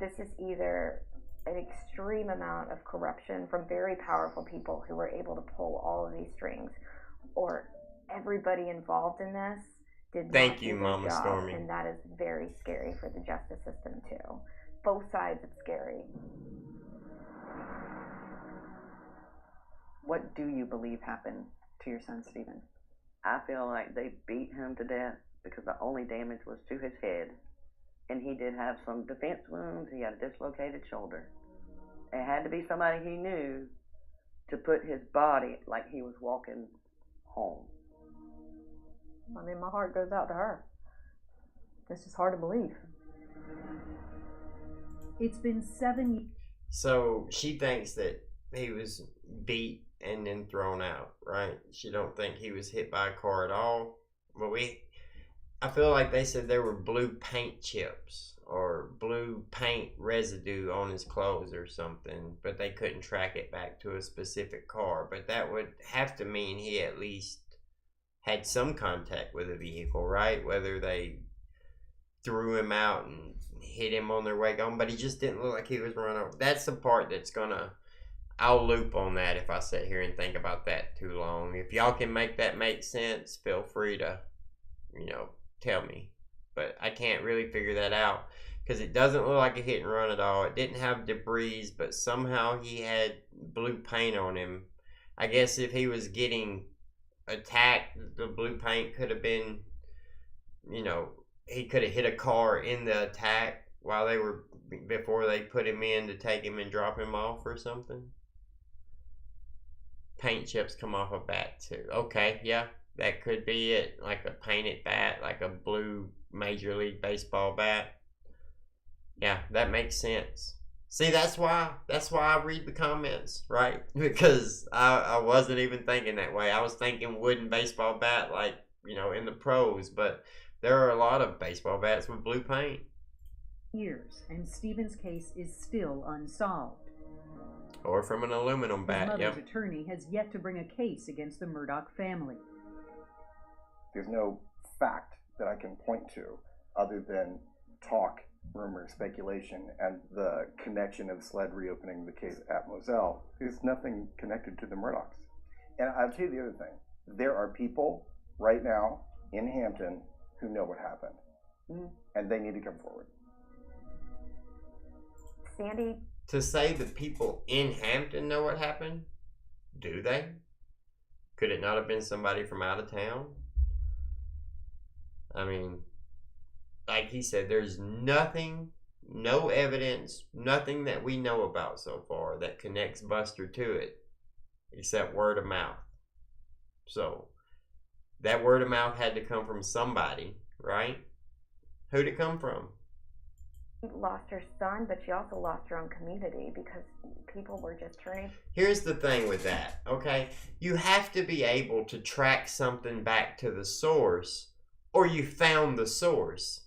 This is either an extreme amount of corruption from very powerful people who were able to pull all of these strings, or everybody involved in this did not Thank do you, their Mama job, Stormy. and that is very scary for the justice system too. Both sides, it's scary. What do you believe happened to your son, Stephen? I feel like they beat him to death because the only damage was to his head. And he did have some defense wounds. He had a dislocated shoulder. It had to be somebody he knew to put his body like he was walking home. I mean, my heart goes out to her. It's just hard to believe. It's been 7 years. So she thinks that he was beat and then thrown out, right? She don't think he was hit by a car at all. But I feel like they said there were blue paint chips or blue paint residue on his clothes or something, but they couldn't track it back to a specific car. But that would have to mean he at least had some contact with a vehicle, right? Whether they threw him out and hit him on their way home, but he just didn't look like he was run over. That's the part that's I'll loop on that if I sit here and think about that too long. If y'all can make that make sense, feel free to, tell me. But I can't really figure that out because it doesn't look like a hit and run at all. It didn't have debris, but somehow he had blue paint on him. I guess if he was getting attacked, the blue paint could have been, he could have hit a car in the attack before they put him in to take him and drop him off or something. Paint chips come off a bat too. Okay, yeah. That could be it, like a painted bat, like a blue Major League Baseball bat. Yeah, that makes sense. See, that's why I read the comments, right? Because I wasn't even thinking that way. I was thinking wooden baseball bat, like, in the pros, but there are a lot of baseball bats with blue paint. Years, and Stephen's case is still unsolved. Or from an aluminum bat, His mother's yep. attorney has yet to bring a case against the Murdaugh family. There's no fact that I can point to other than talk, rumor, speculation, and the connection of SLED reopening the case at Moselle. There's nothing connected to the Murdaughs. And I'll tell you the other thing. There are people right now in Hampton who know what happened. Mm-hmm. And they need to come forward. Sandy? To say the people in Hampton know what happened? Do they? Could it not have been somebody from out of town? I mean, like he said, there's nothing, no evidence, nothing that we know about so far that connects Buster to it, except word of mouth. So, that word of mouth had to come from somebody, right? Who'd it come from? She lost her son, but she also lost her own community because people were just turning. Here's the thing with that, okay? You have to be able to track something back to the source, or you found the source.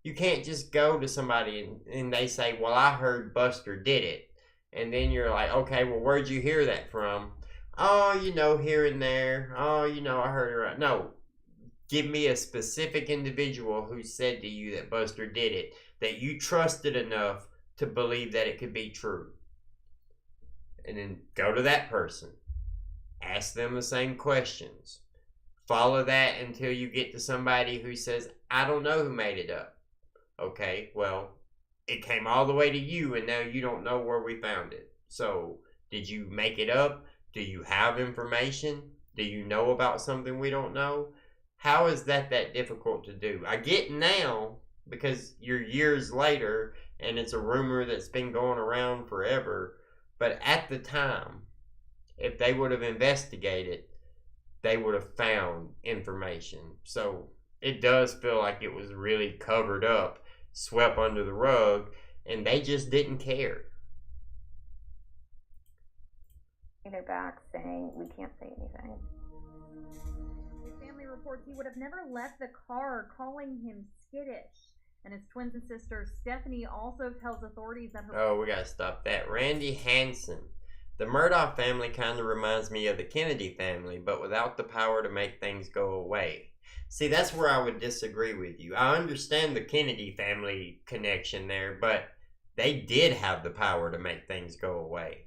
You can't just go to somebody and they say, well, I heard Buster did it. And then you're like, okay, well, where'd you hear that from? Oh, here and there. Oh, I heard it right. No, give me a specific individual who said to you that Buster did it, that you trusted enough to believe that it could be true. and then go to that person. Ask them the same questions. Follow that until you get to somebody who says, I don't know who made it up. Okay, well, it came all the way to you, and now you don't know where we found it. So, did you make it up? Do you have information? Do you know about something we don't know? How is that difficult to do? I get now, because you're years later, and it's a rumor that's been going around forever. But at the time, if they would have investigated, they would have found information. So it does feel like it was really covered up, swept under the rug, and they just didn't care. They're back saying we can't say anything. His family reports he would have never left the car, calling him skittish. And his twin sister Stephanie also tells authorities that her... Oh, we gotta stop that. Randy Hansen. The Murdaugh family kind of reminds me of the Kennedy family, but without the power to make things go away. See, that's where I would disagree with you. I understand the Kennedy family connection there, but they did have the power to make things go away.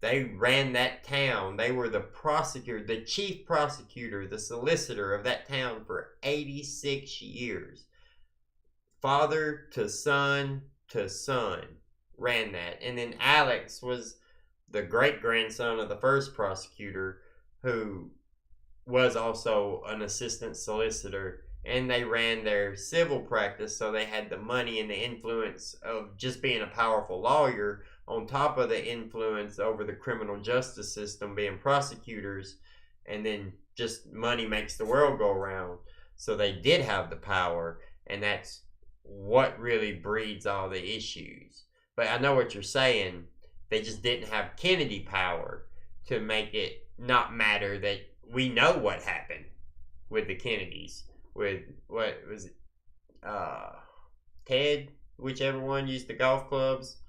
They ran that town. They were the prosecutor, the chief prosecutor, the solicitor of that town for 86 years. Father to son ran that. And then Alex was the great-grandson of the first prosecutor, who was also an assistant solicitor, and they ran their civil practice, so they had the money and the influence of just being a powerful lawyer on top of the influence over the criminal justice system, being prosecutors, and then just money makes the world go round. So they did have the power, and that's what really breeds all the issues. But I know what you're saying. They just didn't have Kennedy power to make it not matter that we know what happened with the Kennedys. With, what was it? Ted? Whichever one used the golf clubs.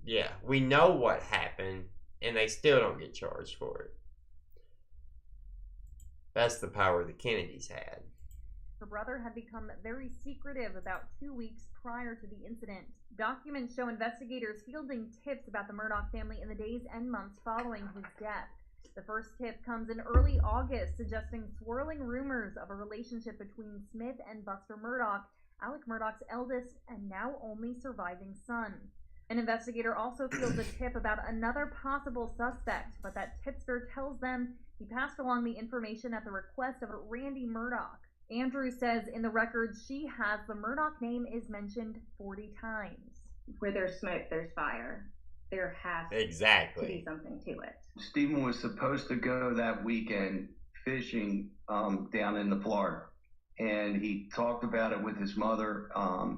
Yeah, we know what happened, and they still don't get charged for it. That's the power the Kennedys had. Her brother had become very secretive about 2 weeks prior to the incident. Documents show investigators fielding tips about the Murdaugh family in the days and months following his death. The first tip comes in early August, suggesting swirling rumors of a relationship between Smith and Buster Murdaugh, Alex Murdaugh's eldest and now only surviving son. An investigator also fields a tip about another possible suspect, but that tipster tells them he passed along the information at the request of Randy Murdaugh. Andrew says in the records she has the Murdaugh name is mentioned 40 times. Where there's smoke, there's fire. There has to be something to it. Stephen was supposed to go that weekend fishing down in the Florida, and he talked about it with his mother.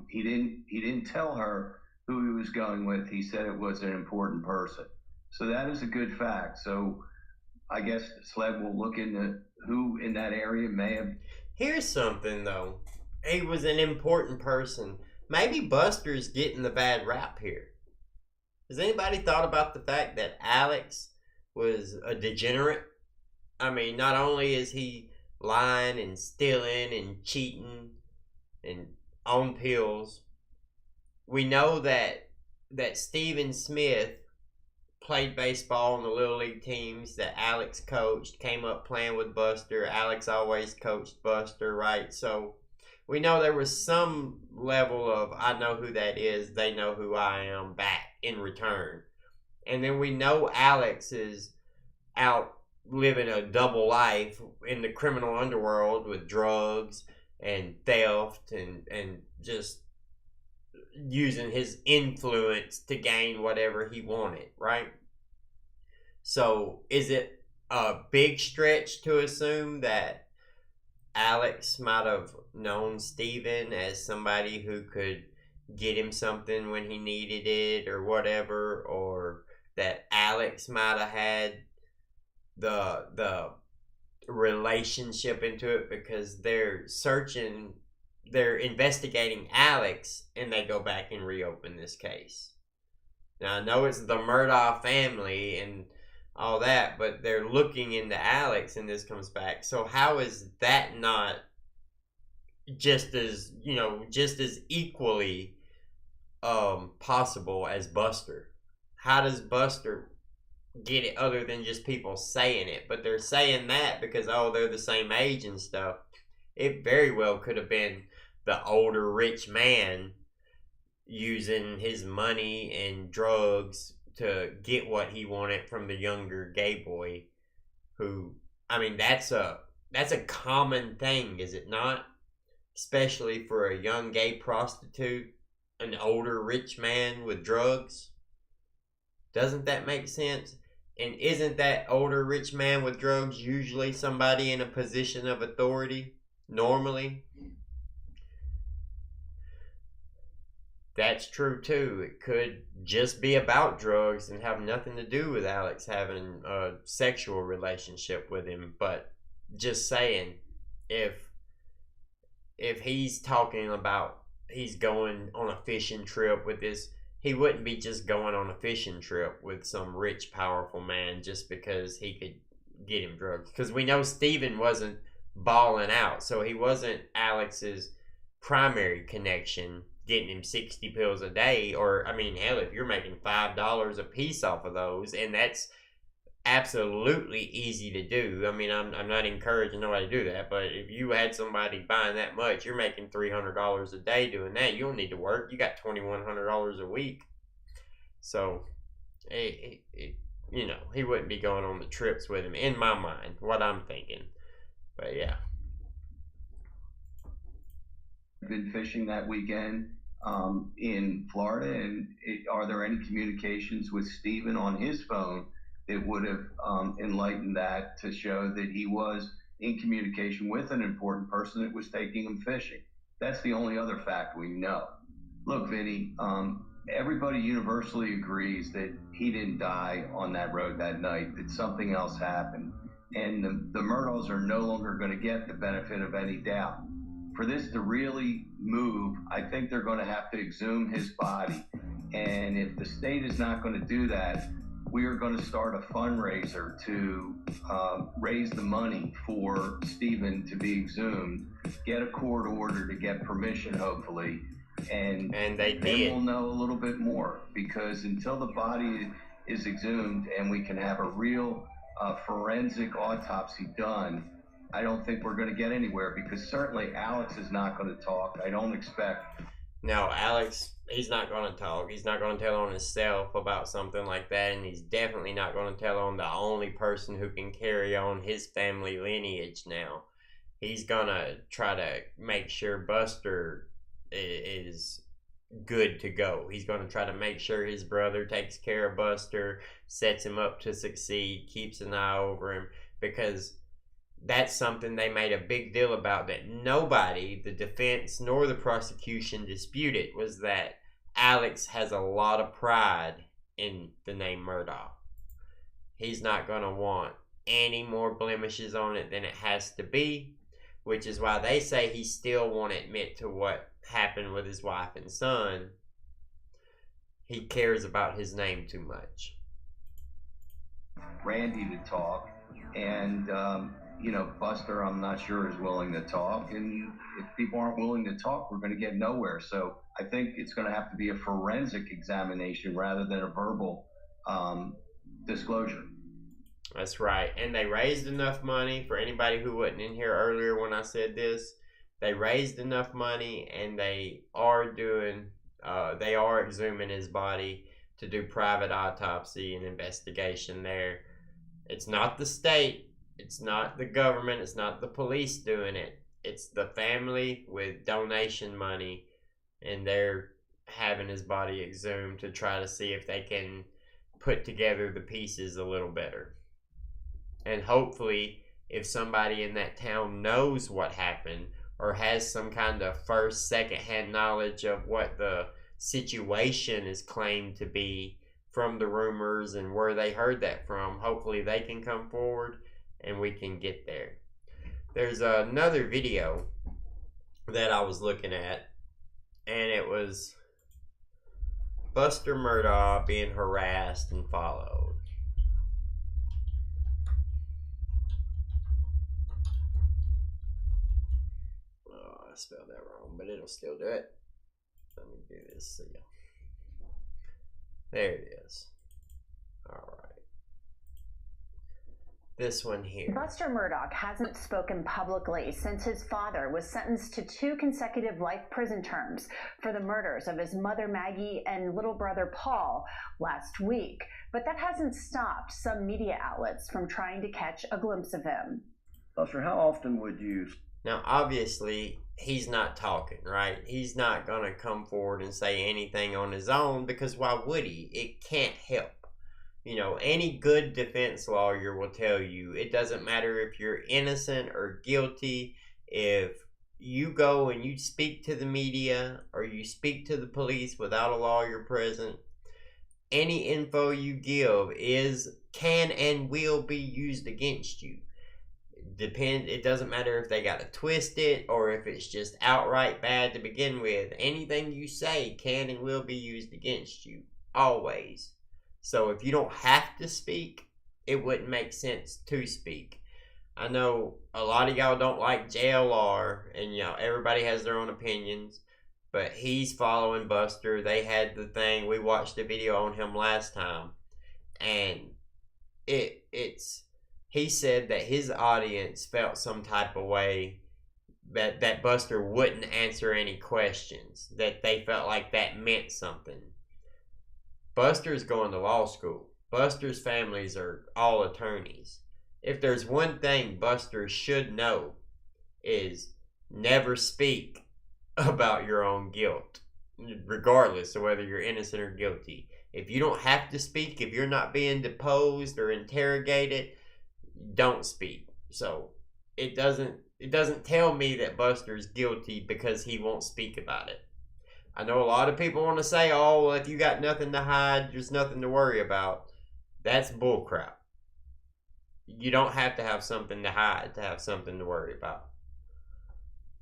He didn't tell her who he was going with. He said it was an important person. So that is a good fact. So I guess SLED will look into who in that area may have. Here's something, though. He was an important person. Maybe Buster's getting the bad rap here. Has anybody thought about the fact that Alex was a degenerate? I mean, not only is he lying and stealing and cheating and on pills, we know that Stephan Smith played baseball on the Little League teams that Alex coached, came up playing with Buster. Alex always coached Buster, right? So we know there was some level of, I know who that is, they know who I am back in return. And then we know Alex is out living a double life in the criminal underworld with drugs and theft and just using his influence to gain whatever he wanted, right? So is it a big stretch to assume that Alex might have known Stephan as somebody who could get him something when he needed it or whatever, or that Alex might have had the relationship into it because they're investigating Alex and they go back and reopen this case. Now I know it's the Murdaugh family and all that, but they're looking into Alex and this comes back. So how is that not just as equally possible as Buster? how does Buster get it other than just people saying it? But they're saying that because, oh, they're the same age and stuff. It very well could have been the older rich man using his money and drugs to get what he wanted from the younger gay boy who, I mean, that's a common thing, is it not? Especially for a young gay prostitute, an older rich man with drugs. Doesn't that make sense? And isn't that older rich man with drugs usually somebody in a position of authority? Normally? That's true too. It could just be about drugs and have nothing to do with Alex having a sexual relationship with him. But just saying, if he's talking about he's going on a fishing trip with this, he wouldn't be just going on a fishing trip with some rich, powerful man just because he could get him drugs. Because we know Stephen wasn't balling out, so he wasn't Alex's primary connection, getting him 60 pills a day. Or, I mean, hell, if you're making $5 a piece off of those, and that's absolutely easy to do. I mean, I'm not encouraging nobody to do that, but if you had somebody buying that much, you're making $300 a day doing that. You don't need to work. You got $2,100 a week. So, you know, he wouldn't be going on the trips with him, in my mind, what I'm thinking. But yeah. Been fishing that weekend in Florida, and are there any communications with Stephen on his phone that would have enlightened that to show that he was in communication with an important person that was taking him fishing? That's the only other fact we know. Look, Vinny, everybody universally agrees that he didn't die on that road that night, that something else happened. And the Murdaughs are no longer going to get the benefit of any doubt. For this to really move, I think they're going to have to exhume his body. And if the state is not going to do that, we are going to start a fundraiser to raise the money for Stephen to be exhumed, get a court order to get permission, hopefully, and then we'll know a little bit more. Because until the body is exhumed and we can have a real forensic autopsy done, I don't think we're going to get anywhere, because certainly Alex is not going to talk. I don't expect. No, Alex, he's not going to talk. He's not going to tell on himself about something like that, and he's definitely not going to tell on the only person who can carry on his family lineage now. He's going to try to make sure Buster is good to go. He's going to try to make sure his brother takes care of Buster, sets him up to succeed, keeps an eye over him, because that's something they made a big deal about, that nobody, the defense nor the prosecution, disputed, was that Alex has a lot of pride in the name Murdaugh. He's not going to want any more blemishes on it than it has to be, which is why they say he still won't admit to what happened with his wife and son. He cares about his name too much. Randy to talk, and you know, Buster, I'm not sure, is willing to talk. And if people aren't willing to talk, we're going to get nowhere. So I think it's going to have to be a forensic examination rather than a verbal disclosure. That's right. And they raised enough money, for anybody who wasn't in here earlier when I said this, they raised enough money, and they are exhuming his body to do private autopsy and investigation there. It's not the state. It's not the government, it's not the police doing it. It's the family with donation money, and they're having his body exhumed to try to see if they can put together the pieces a little better. And hopefully, if somebody in that town knows what happened, or has some kind of first, second-hand knowledge of what the situation is claimed to be from the rumors and where they heard that from, hopefully they can come forward and we can get there. There's another video that I was looking at, and it was Buster Murdaugh being harassed and followed. Oh, I spelled that wrong, but it'll still do it. Let me do this. So yeah. There it is. this one here. Buster Murdaugh hasn't spoken publicly since his father was sentenced to 2 consecutive life prison terms for the murders of his mother Maggie and little brother Paul last week. But that hasn't stopped some media outlets from trying to catch a glimpse of him. Buster, how often would you... Now, obviously, he's not talking, right? He's not going to come forward and say anything on his own, because why would he? It can't help. You know, any good defense lawyer will tell you it doesn't matter if you're innocent or guilty. If you go and you speak to the media or you speak to the police without a lawyer present, any info you give can and will be used against you. It doesn't matter if they got to twist it or if it's just outright bad to begin with. Anything you say can and will be used against you, always. So if you don't have to speak, it wouldn't make sense to speak. I know a lot of y'all don't like JLR, and everybody has their own opinions, but he's following Buster. They had the thing, we watched the video on him last time, and he said that his audience felt some type of way that Buster wouldn't answer any questions, that they felt like that meant something. Buster's going to law school. Buster's families are all attorneys. If there's one thing Buster should know, is never speak about your own guilt, regardless of whether you're innocent or guilty. If you don't have to speak, if you're not being deposed or interrogated, don't speak. So it doesn't tell me that Buster's guilty because he won't speak about it. I know a lot of people want to say, oh, well, if you got nothing to hide, there's nothing to worry about. That's bullcrap. You don't have to have something to hide to have something to worry about.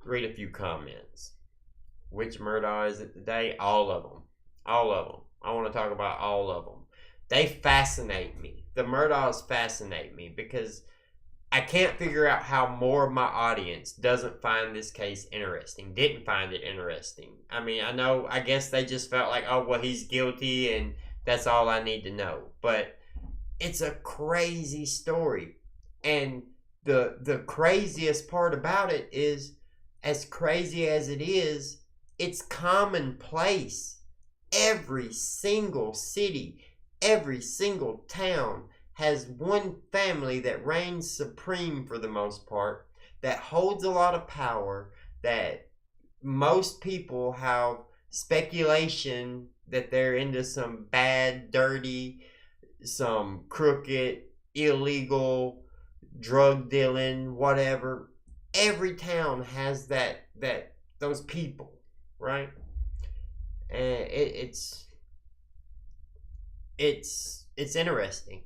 Read a few comments. Which Murdaugh is it today? All of them. All of them. I want to talk about all of them. They fascinate me. The Murdaughs fascinate me because I can't figure out how more of my audience doesn't find this case interesting, didn't find it interesting. I mean, I guess they just felt like, oh, well, he's guilty and that's all I need to know. But it's a crazy story. And the craziest part about it is, as crazy as it is, it's commonplace. Every single city, every single town has one family that reigns supreme for the most part, that holds a lot of power, that most people have speculation that they're into some bad, dirty, some crooked, illegal, drug dealing, whatever. Every town has those people, right? And it's interesting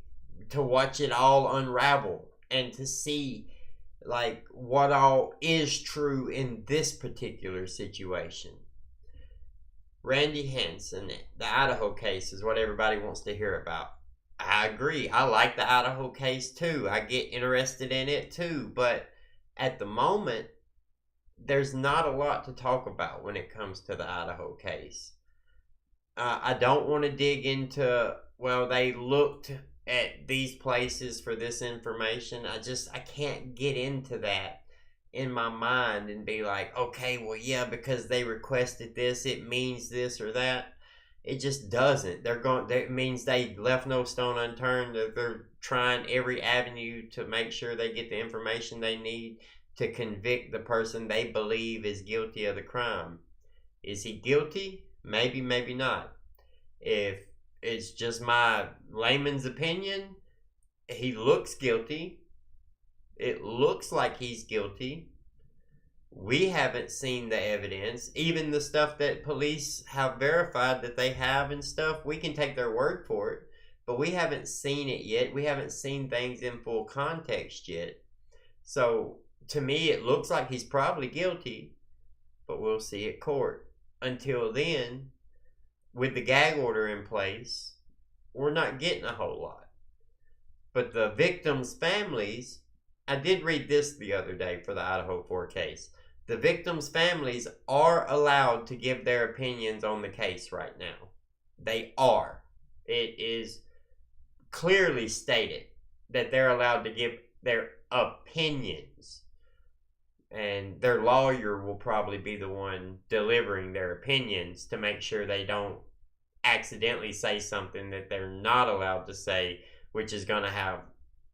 to watch it all unravel and to see like what all is true in this particular situation. Randy Hansen, the Idaho case is what everybody wants to hear about. I agree. I like the Idaho case too. I get interested in it too. But at the moment, there's not a lot to talk about when it comes to the Idaho case. I don't want to dig into, well, they looked at these places for this information. I can't get into that in my mind and be like, okay, well, yeah, because they requested this, it means this or that. It just doesn't. It means they left no stone unturned. They're trying every avenue to make sure they get the information they need to convict the person they believe is guilty of the crime. Is he guilty? Maybe, maybe not. If it's just my layman's opinion, he looks guilty. It looks like he's guilty. We haven't seen the evidence. Even the stuff that police have verified that they have and stuff, we can take their word for it. But we haven't seen it yet. We haven't seen things in full context yet. So, to me, it looks like he's probably guilty. But we'll see at court. Until then, with the gag order in place, we're not getting a whole lot. But the victims' families, I did read this the other day for the Idaho 4 case. The victims' families are allowed to give their opinions on the case right now. They are. It is clearly stated that they're allowed to give their opinions. And their lawyer will probably be the one delivering their opinions to make sure they don't accidentally say something that they're not allowed to say, which is going to have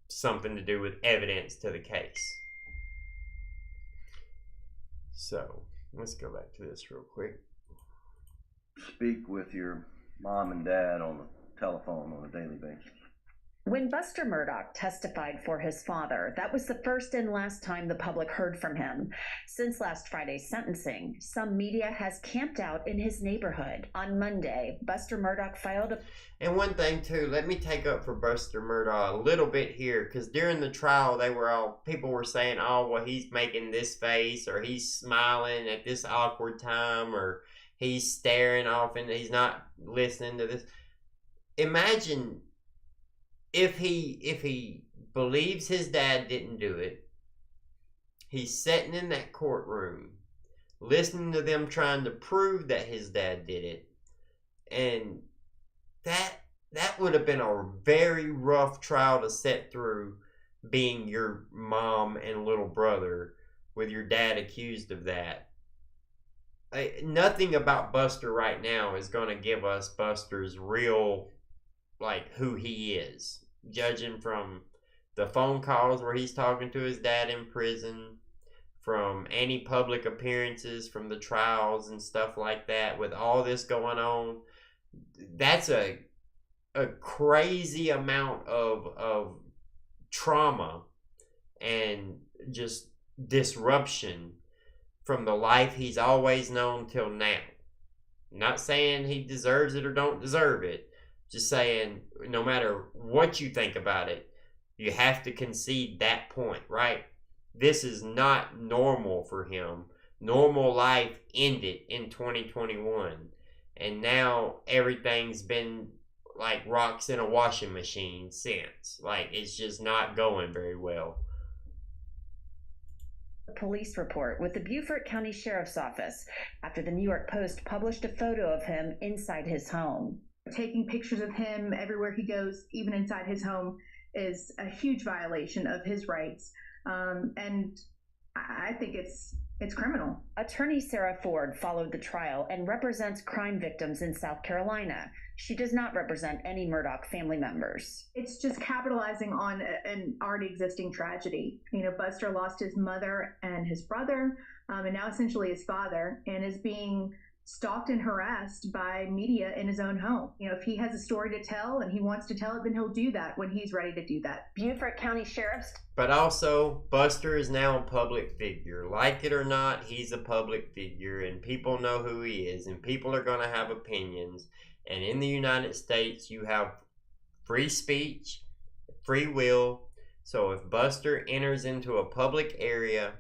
something to do with evidence to the case. So, let's go back to this real quick. Speak with your mom and dad on the telephone on a daily basis. When Buster Murdaugh testified for his father, that was the first and last time the public heard from him. Since last Friday's sentencing, some media has camped out in his neighborhood. On Monday, Buster Murdaugh filed a... And one thing too, let me take up for Buster Murdaugh a little bit here, because during the trial, people were saying, oh, well, he's making this face, or he's smiling at this awkward time, or he's staring off and he's not listening to this. Imagine if he believes his dad didn't do it, he's sitting in that courtroom, listening to them trying to prove that his dad did it, and that would have been a very rough trial to sit through, being your mom and little brother with your dad accused of that. Nothing about Buster right now is going to give us Buster's real, who he is. Judging from the phone calls where he's talking to his dad in prison, from any public appearances from the trials and stuff like that, with all this going on, that's a crazy amount of trauma and just disruption from the life he's always known till now. Not saying he deserves it or don't deserve it. Just saying, no matter what you think about it, you have to concede that point, right? This is not normal for him. Normal life ended in 2021. And now everything's been like rocks in a washing machine since. It's just not going very well. Police report with the Beaufort County Sheriff's Office after the New York Post published a photo of him inside his home. Taking pictures of him everywhere he goes, even inside his home, is a huge violation of his rights. And I think it's criminal. Attorney Sarah Ford followed the trial and represents crime victims in South Carolina. She does not represent any Murdaugh family members. It's just capitalizing on an already existing tragedy. Buster lost his mother and his brother, and now essentially his father, and is being stalked and harassed by media in his own home. If he has a story to tell and he wants to tell it, then he'll do that when he's ready to do that. Beaufort County Sheriff's. But also, Buster is now a public figure. Like it or not, he's a public figure, and people know who he is, and people are going to have opinions. And in the United States, you have free speech, free will. So if Buster enters into a public area,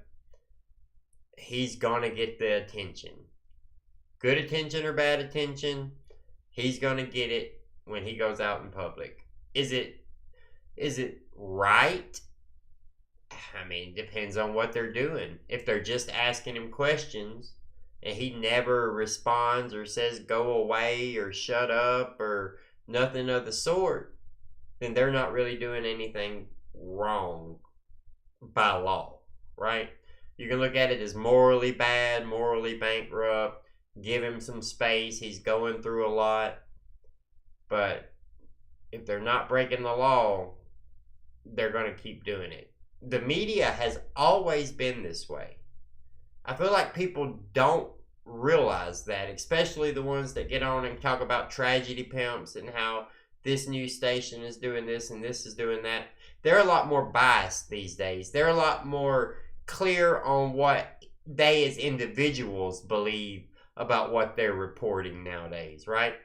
he's going to get the attention. Good attention or bad attention, he's going to get it when he goes out in public. Is it right? I mean, depends on what they're doing. If they're just asking him questions and he never responds or says go away or shut up or nothing of the sort, then they're not really doing anything wrong by law, right? You can look at it as morally bad, morally bankrupt. Give him some space. He's going through a lot. But if they're not breaking the law, they're going to keep doing it. The media has always been this way. I feel like people don't realize that, especially the ones that get on and talk about tragedy pimps and how this news station is doing this and this is doing that. They're a lot more biased these days. They're a lot more clear on what they as individuals believe about what they're reporting nowadays, right?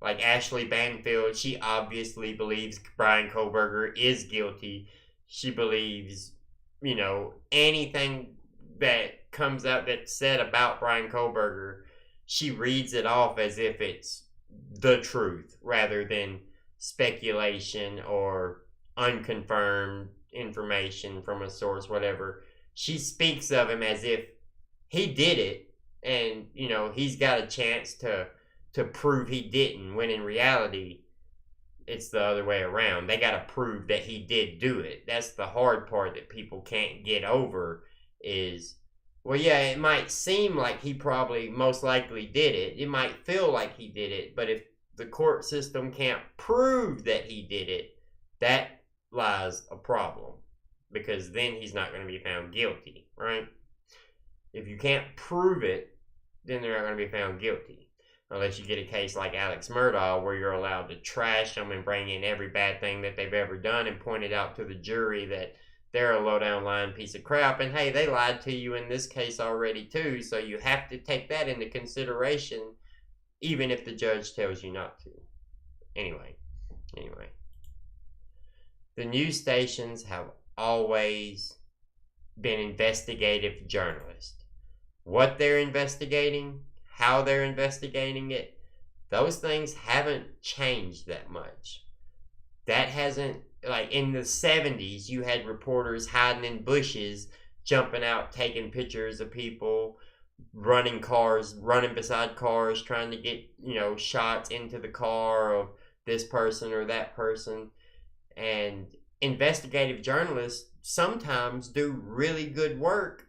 Like Ashley Banfield, she obviously believes Bryan Kohberger is guilty. She believes, anything that comes out that's said about Bryan Kohberger, she reads it off as if it's the truth rather than speculation or unconfirmed information from a source, whatever. She speaks of him as if he did it. And, he's got a chance to prove he didn't, when in reality, it's the other way around. They got to prove that he did do it. That's the hard part that people can't get over is, well, yeah, it might seem like he probably most likely did it. It might feel like he did it, but if the court system can't prove that he did it, that lies a problem, because then he's not going to be found guilty, right? If you can't prove it, then they're not going to be found guilty. Unless you get a case like Alex Murdaugh, where you're allowed to trash them and bring in every bad thing that they've ever done and point it out to the jury that they're a low-down lying piece of crap. And hey, they lied to you in this case already too, so you have to take that into consideration, even if the judge tells you not to. Anyway. The news stations have always been investigative journalists. What they're investigating, how they're investigating it, those things haven't changed that much. That hasn't, like in the 70s, you had reporters hiding in bushes, jumping out, taking pictures of people, running beside cars, trying to get, shots into the car of this person or that person. And investigative journalists sometimes do really good work,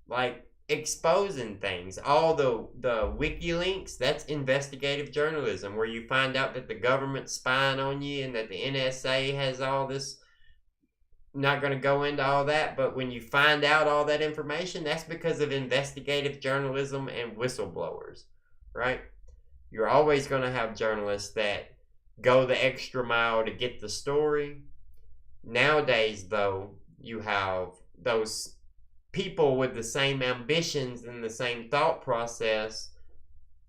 like exposing things. All the WikiLeaks, that's investigative journalism, where you find out that the government's spying on you and that the NSA has all this. Not going to go into all that, but when you find out all that information, that's because of investigative journalism and whistleblowers, right? You're always going to have journalists that go the extra mile to get the story. Nowadays, though, you have those people with the same ambitions and the same thought process,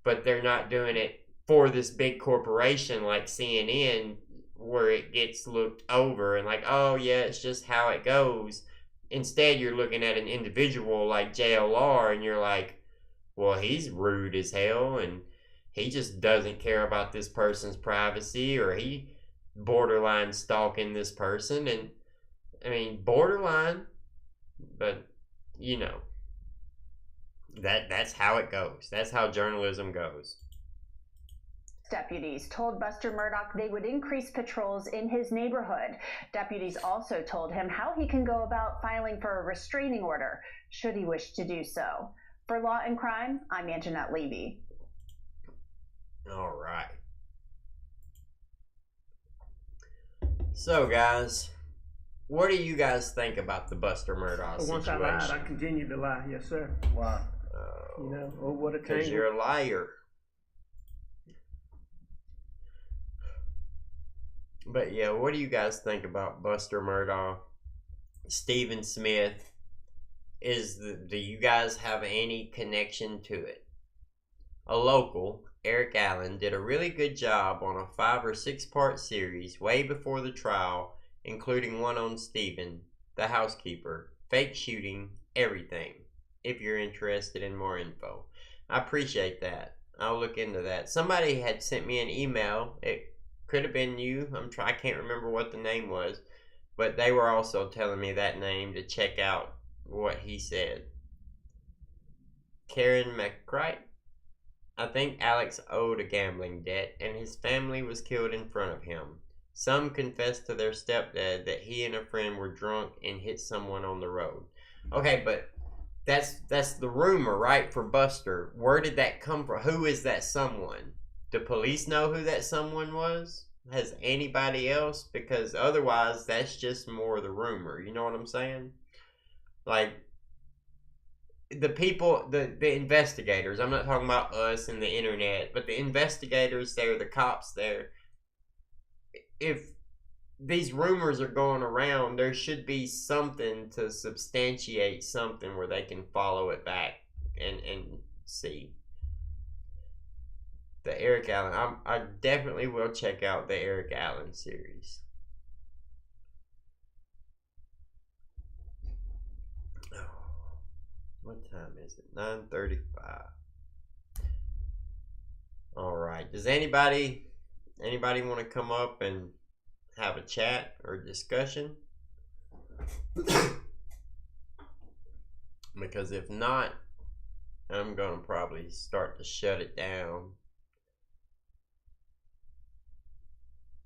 but they're not doing it for this big corporation like CNN, where it gets looked over and like, oh yeah, it's just how it goes. Instead, you're looking at an individual like JLR and you're like, well, he's rude as hell and he just doesn't care about this person's privacy, or he borderline stalking this person. And I mean, borderline, but that's how it goes. That's how journalism goes. Deputies told Buster Murdaugh they would increase patrols in his neighborhood. Deputies also told him how he can go about filing for a restraining order, should he wish to do so. For Law and Crime, I'm Anjanette Levy. All right. So, guys, what do you guys think about the Buster Murdaugh situation? Once I lied, I continued to lie. Yes, sir. Why? What a because you're a liar. But yeah, what do you guys think about Buster Murdaugh? Stephan Smith, do you guys have any connection to it? A local, Eric Allen, did a really good job on a 5 or 6 part series way before the trial, including one on Stephen, the housekeeper, fake shooting, everything, if you're interested in more info. I appreciate that. I'll look into that. Somebody had sent me an email. It could have been you. I can't remember what the name was, but they were also telling me that name to check out what he said. Karen McCright. I think Alex owed a gambling debt, and his family was killed in front of him. Some confessed to their stepdad that he and a friend were drunk and hit someone on the road. Okay, but that's the rumor, right, for Buster. Where did that come from? Who is that someone? Do police know who that someone was? Has anybody else? Because otherwise, that's just more of the rumor. You know what I'm saying? Like, the people, the investigators, I'm not talking about us and the internet, but the investigators there, the cops there, if these rumors are going around, there should be something to substantiate something where they can follow it back and see. The Eric Allen, I definitely will check out the Eric Allen series. What time is it? 9:35. All right. Does anybody want to come up and have a chat or discussion? Because if not, I'm going to probably start to shut it down.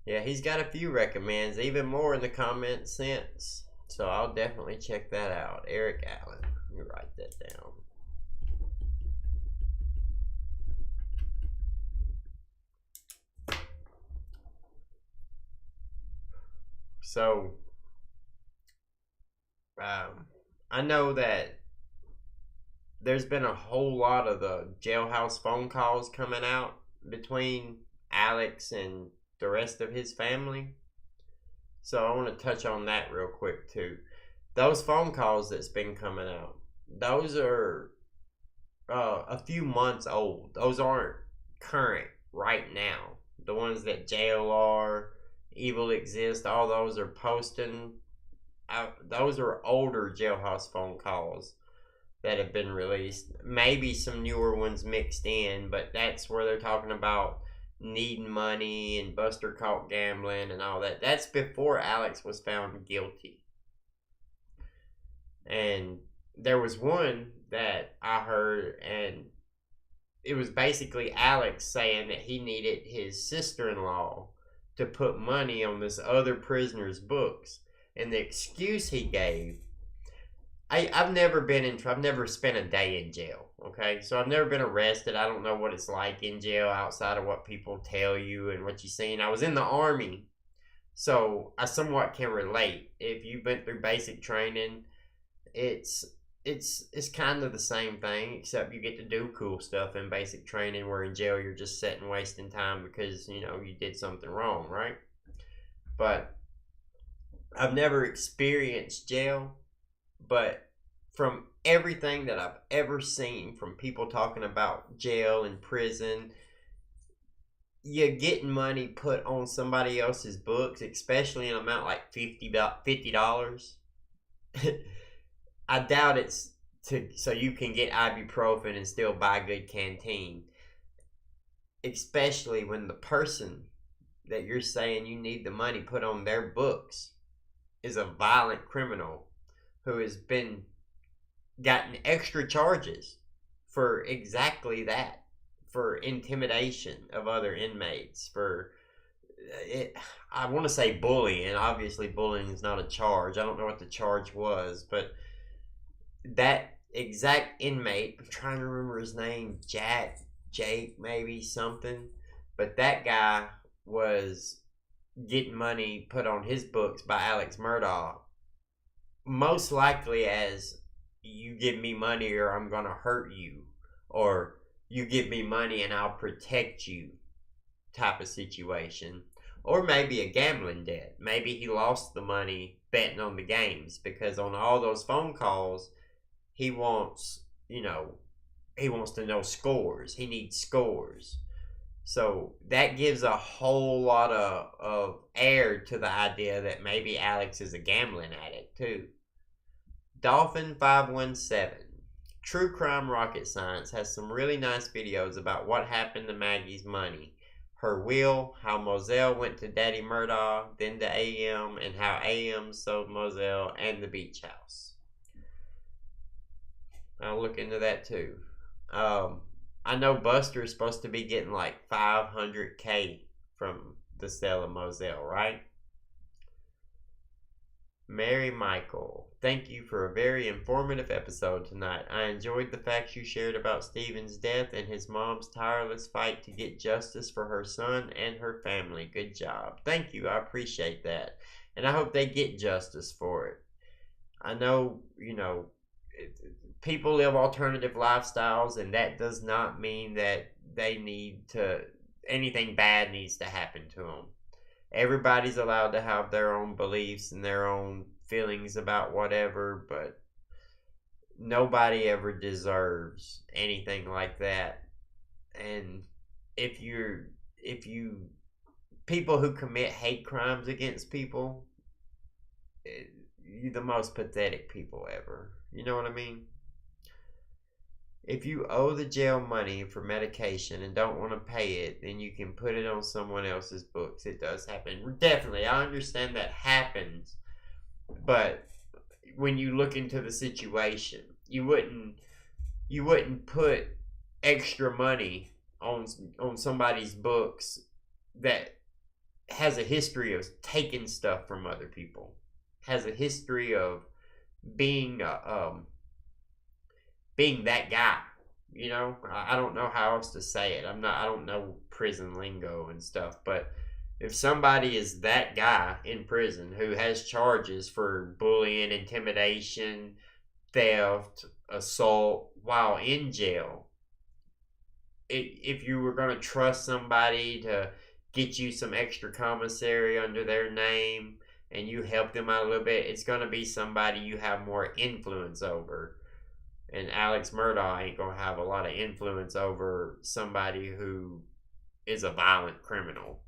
Yeah, he's got a few recommends, even more in the comments since. So I'll definitely check that out. Eric Allen. Let me write that down. So, I know that there's been a whole lot of the jailhouse phone calls coming out between Alex and the rest of his family. So I want to touch on that real quick too. Those phone calls that's been coming out, those are a few months old. Those aren't current right now. The ones that JLR, Evil Exist, all those are posting. Those are older jailhouse phone calls that have been released. Maybe some newer ones mixed in, but that's where they're talking about needing money and Buster caught gambling and all that. That's before Alex was found guilty. And there was one that I heard, and it was basically Alex saying that he needed his sister-in-law to put money on this other prisoner's books. And the excuse he gave, I've never spent a day in jail, okay? So I've never been arrested. I don't know what it's like in jail outside of what people tell you and what you've seen. I was in the Army, so I somewhat can relate. If you've been through basic training, it's kind of the same thing, except you get to do cool stuff in basic training, where in jail you're just sitting wasting time because, you know, you did something wrong, right? But I've never experienced jail. But from everything that I've ever seen from people talking about jail and prison, you're getting money put on somebody else's books, especially in an amount like $50. I doubt it's so you can get ibuprofen and still buy a good canteen. Especially when the person that you're saying you need the money put on their books is a violent criminal who has gotten extra charges for exactly that, for intimidation of other inmates, for it. I want to say bullying. Obviously, bullying is not a charge. I don't know what the charge was, but that exact inmate, I'm trying to remember his name, Jake, maybe something, but that guy was getting money put on his books by Alex Murdaugh. Most likely as, you give me money or I'm going to hurt you, or you give me money and I'll protect you type of situation. Or maybe a gambling debt. Maybe he lost the money betting on the games, because on all those phone calls, he wants to know scores. He needs scores. So that gives a whole lot of air to the idea that maybe Alex is a gambling addict too. Dolphin517. True Crime Rocket Science has some really nice videos about what happened to Maggie's money, her will, how Moselle went to Daddy Murdaugh, then to AM, and how AM sold Moselle and the beach house. I'll look into that too. I know Buster is supposed to be getting like $500K from the sale of Moselle, right? Mary Michael, thank you for a very informative episode tonight. I enjoyed the facts you shared about Stephen's death and his mom's tireless fight to get justice for her son and her family. Good job. Thank you. I appreciate that. And I hope they get justice for it. I know, people live alternative lifestyles, and that does not mean that anything bad needs to happen to them. Everybody's allowed to have their own beliefs and their own feelings about whatever, but nobody ever deserves anything like that. And people who commit hate crimes against people, you're the most pathetic people ever. You know what I mean? If you owe the jail money for medication and don't want to pay it, then you can put it on someone else's books. It does happen. Definitely, I understand that happens. But when you look into the situation, you wouldn't put extra money on somebody's books that has a history of taking stuff from other people, has a history of being that guy. You know, I don't know how else to say it. I don't know prison lingo and stuff, but if somebody is that guy in prison who has charges for bullying, intimidation, theft, assault while in jail, if you were going to trust somebody to get you some extra commissary under their name and you help them out a little bit, it's going to be somebody you have more influence over. And Alex Murdaugh ain't going to have a lot of influence over somebody who is a violent criminal.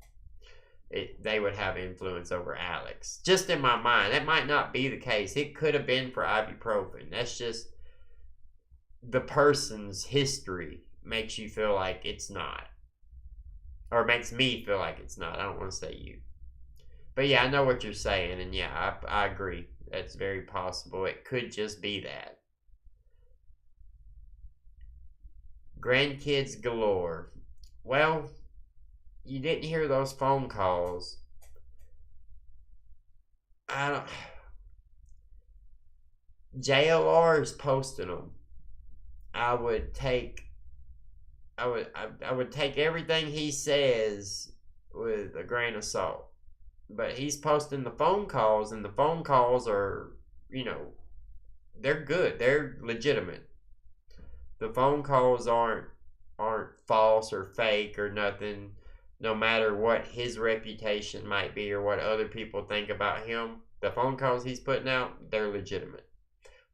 They would have influence over Alex. Just in my mind. That might not be the case. It could have been for ibuprofen. That's just the person's history makes you feel like it's not. Or makes me feel like it's not. I don't want to say you. But yeah, I know what you're saying. And yeah, I agree. That's very possible. It could just be that. Grandkids galore. Well, you didn't hear those phone calls. JLR is posting them. I would take everything he says with a grain of salt. But he's posting the phone calls, and the phone calls are, you know, they're good. They're legitimate. The phone calls aren't false or fake or nothing. No matter what his reputation might be or what other people think about him, the phone calls he's putting out, they're legitimate.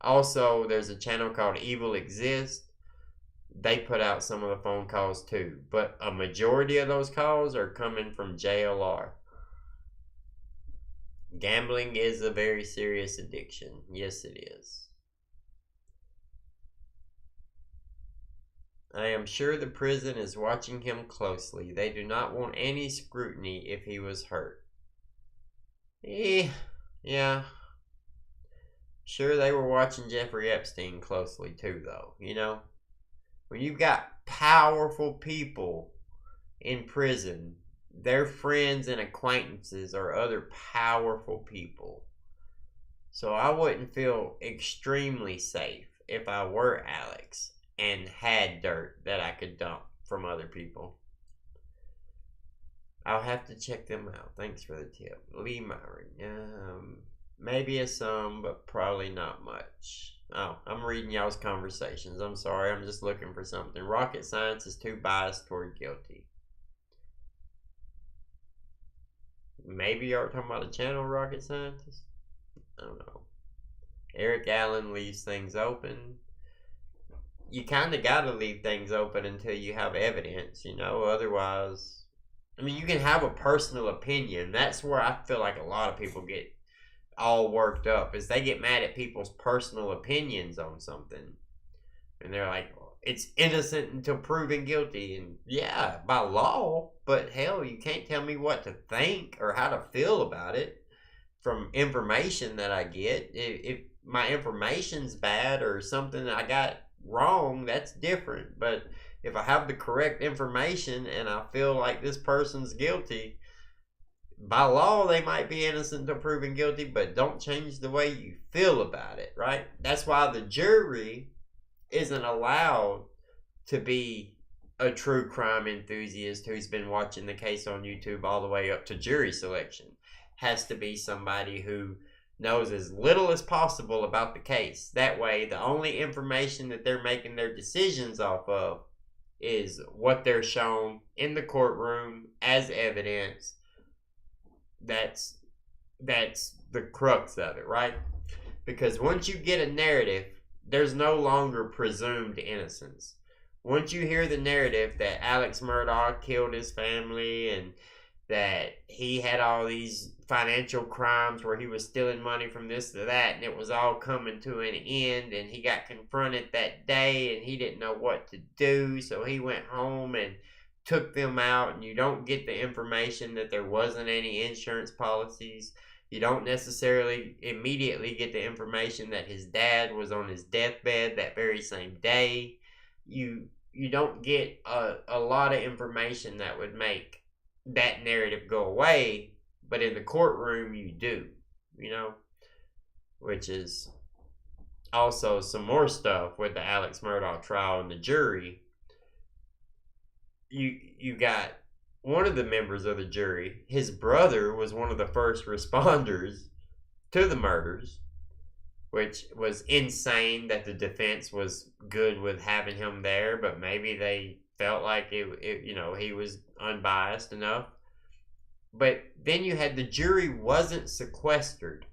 Also, there's a channel called Evil Exists. They put out some of the phone calls too, but a majority of those calls are coming from JLR. Gambling is a very serious addiction. Yes, it is. I am sure the prison is watching him closely. They do not want any scrutiny if he was hurt. Yeah. Sure, they were watching Jeffrey Epstein closely too, though. You know? When you've got powerful people in prison, their friends and acquaintances are other powerful people. So I wouldn't feel extremely safe if I were Alex and had dirt that I could dump from other people. I'll have to check them out. Thanks for the tip. Lee Myron. Maybe a some, but probably not much. Oh, I'm reading y'all's conversations. I'm sorry, I'm just looking for something. Rocket science is too biased toward guilty. Maybe y'all are talking about a channel, Rocket Scientist? I don't know. Eric Allen leaves things open. You kind of got to leave things open until you have evidence, you know, otherwise, I mean, you can have a personal opinion. That's where I feel like a lot of people get all worked up, is they get mad at people's personal opinions on something. And they're like, it's innocent until proven guilty. And yeah, by law, but hell, you can't tell me what to think or how to feel about it from information that I get. If my information's bad or something that I got wrong, that's different. But if I have the correct information and I feel like this person's guilty, by law they might be innocent until proven guilty, but don't change the way you feel about it, right? That's why the jury isn't allowed to be a true crime enthusiast who's been watching the case on YouTube all the way up to jury selection. Has to be somebody who knows as little as possible about the case. That way, the only information that they're making their decisions off of is what they're shown in the courtroom as evidence. That's the crux of it, right? Because once you get a narrative, there's no longer presumed innocence. Once you hear the narrative that Alex Murdaugh killed his family and that he had all these financial crimes where he was stealing money from this to that, and it was all coming to an end, and he got confronted that day and he didn't know what to do, so he went home and took them out, and you don't get the information that there wasn't any insurance policies. You don't necessarily immediately get the information that his dad was on his deathbed that very same day. You don't get a lot of information that would make that narrative go away, but in the courtroom you do, you know, which is also some more stuff with the Alex Murdaugh trial and the jury. You got one of the members of the jury, his brother was one of the first responders to the murders, which was insane that the defense was good with having him there, but maybe they felt like it you know, he was unbiased enough. But then you had the jury wasn't sequestered.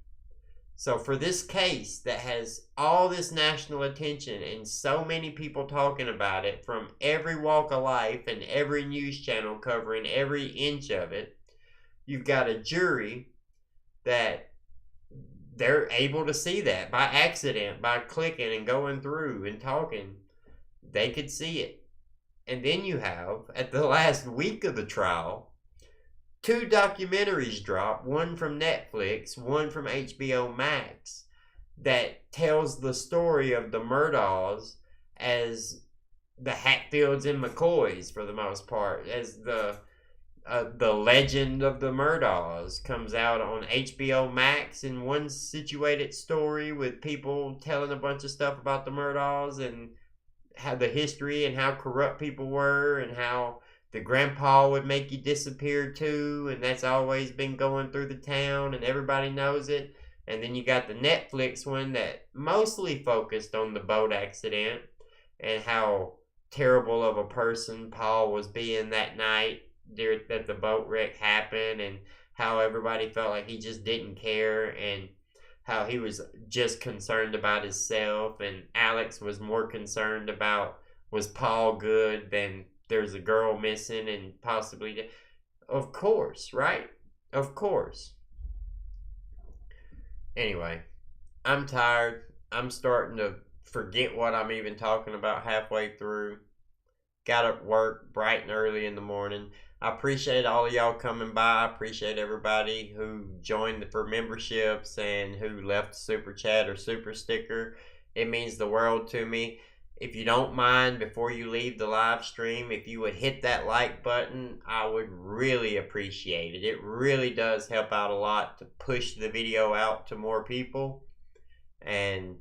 So for this case that has all this national attention and so many people talking about it from every walk of life and every news channel covering every inch of it, you've got a jury that they're able to see that by accident, by clicking and going through and talking. They could see it. And then you have, at the last week of the trial, 2 documentaries drop, one from Netflix, one from HBO Max, that tells the story of the Murdaughs as the Hatfields and McCoys for the most part, as the legend of the Murdaughs comes out on HBO Max in one situated story with people telling a bunch of stuff about the Murdaughs and how the history and how corrupt people were and how the grandpa would make you disappear too, and that's always been going through the town and everybody knows it. And then you got the Netflix one that mostly focused on the boat accident and how terrible of a person Paul was being that night that the boat wreck happened, and how everybody felt like he just didn't care, and how he was just concerned about himself, and Alex was more concerned about was Paul good than there's a girl missing and possibly. Of course, right? Of course. Anyway, I'm tired. I'm starting to forget what I'm even talking about halfway through. Got to work bright and early in the morning. I appreciate all of y'all coming by. I appreciate everybody who joined for memberships and who left super chat or super sticker. It means the world to me. If you don't mind, before you leave the live stream, if you would hit that like button, I would really appreciate it. It really does help out a lot to push the video out to more people. And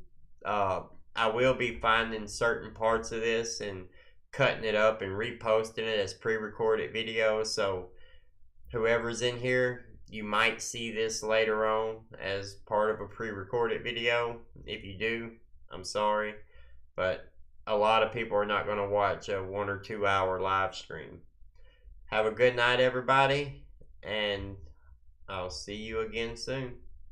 I will be finding certain parts of this and cutting it up and reposting it as pre-recorded videos. So whoever's in here, you might see this later on as part of a pre-recorded video. If you do, I'm sorry. But a lot of people are not going to watch a 1 or 2 hour live stream. Have a good night, everybody, and I'll see you again soon.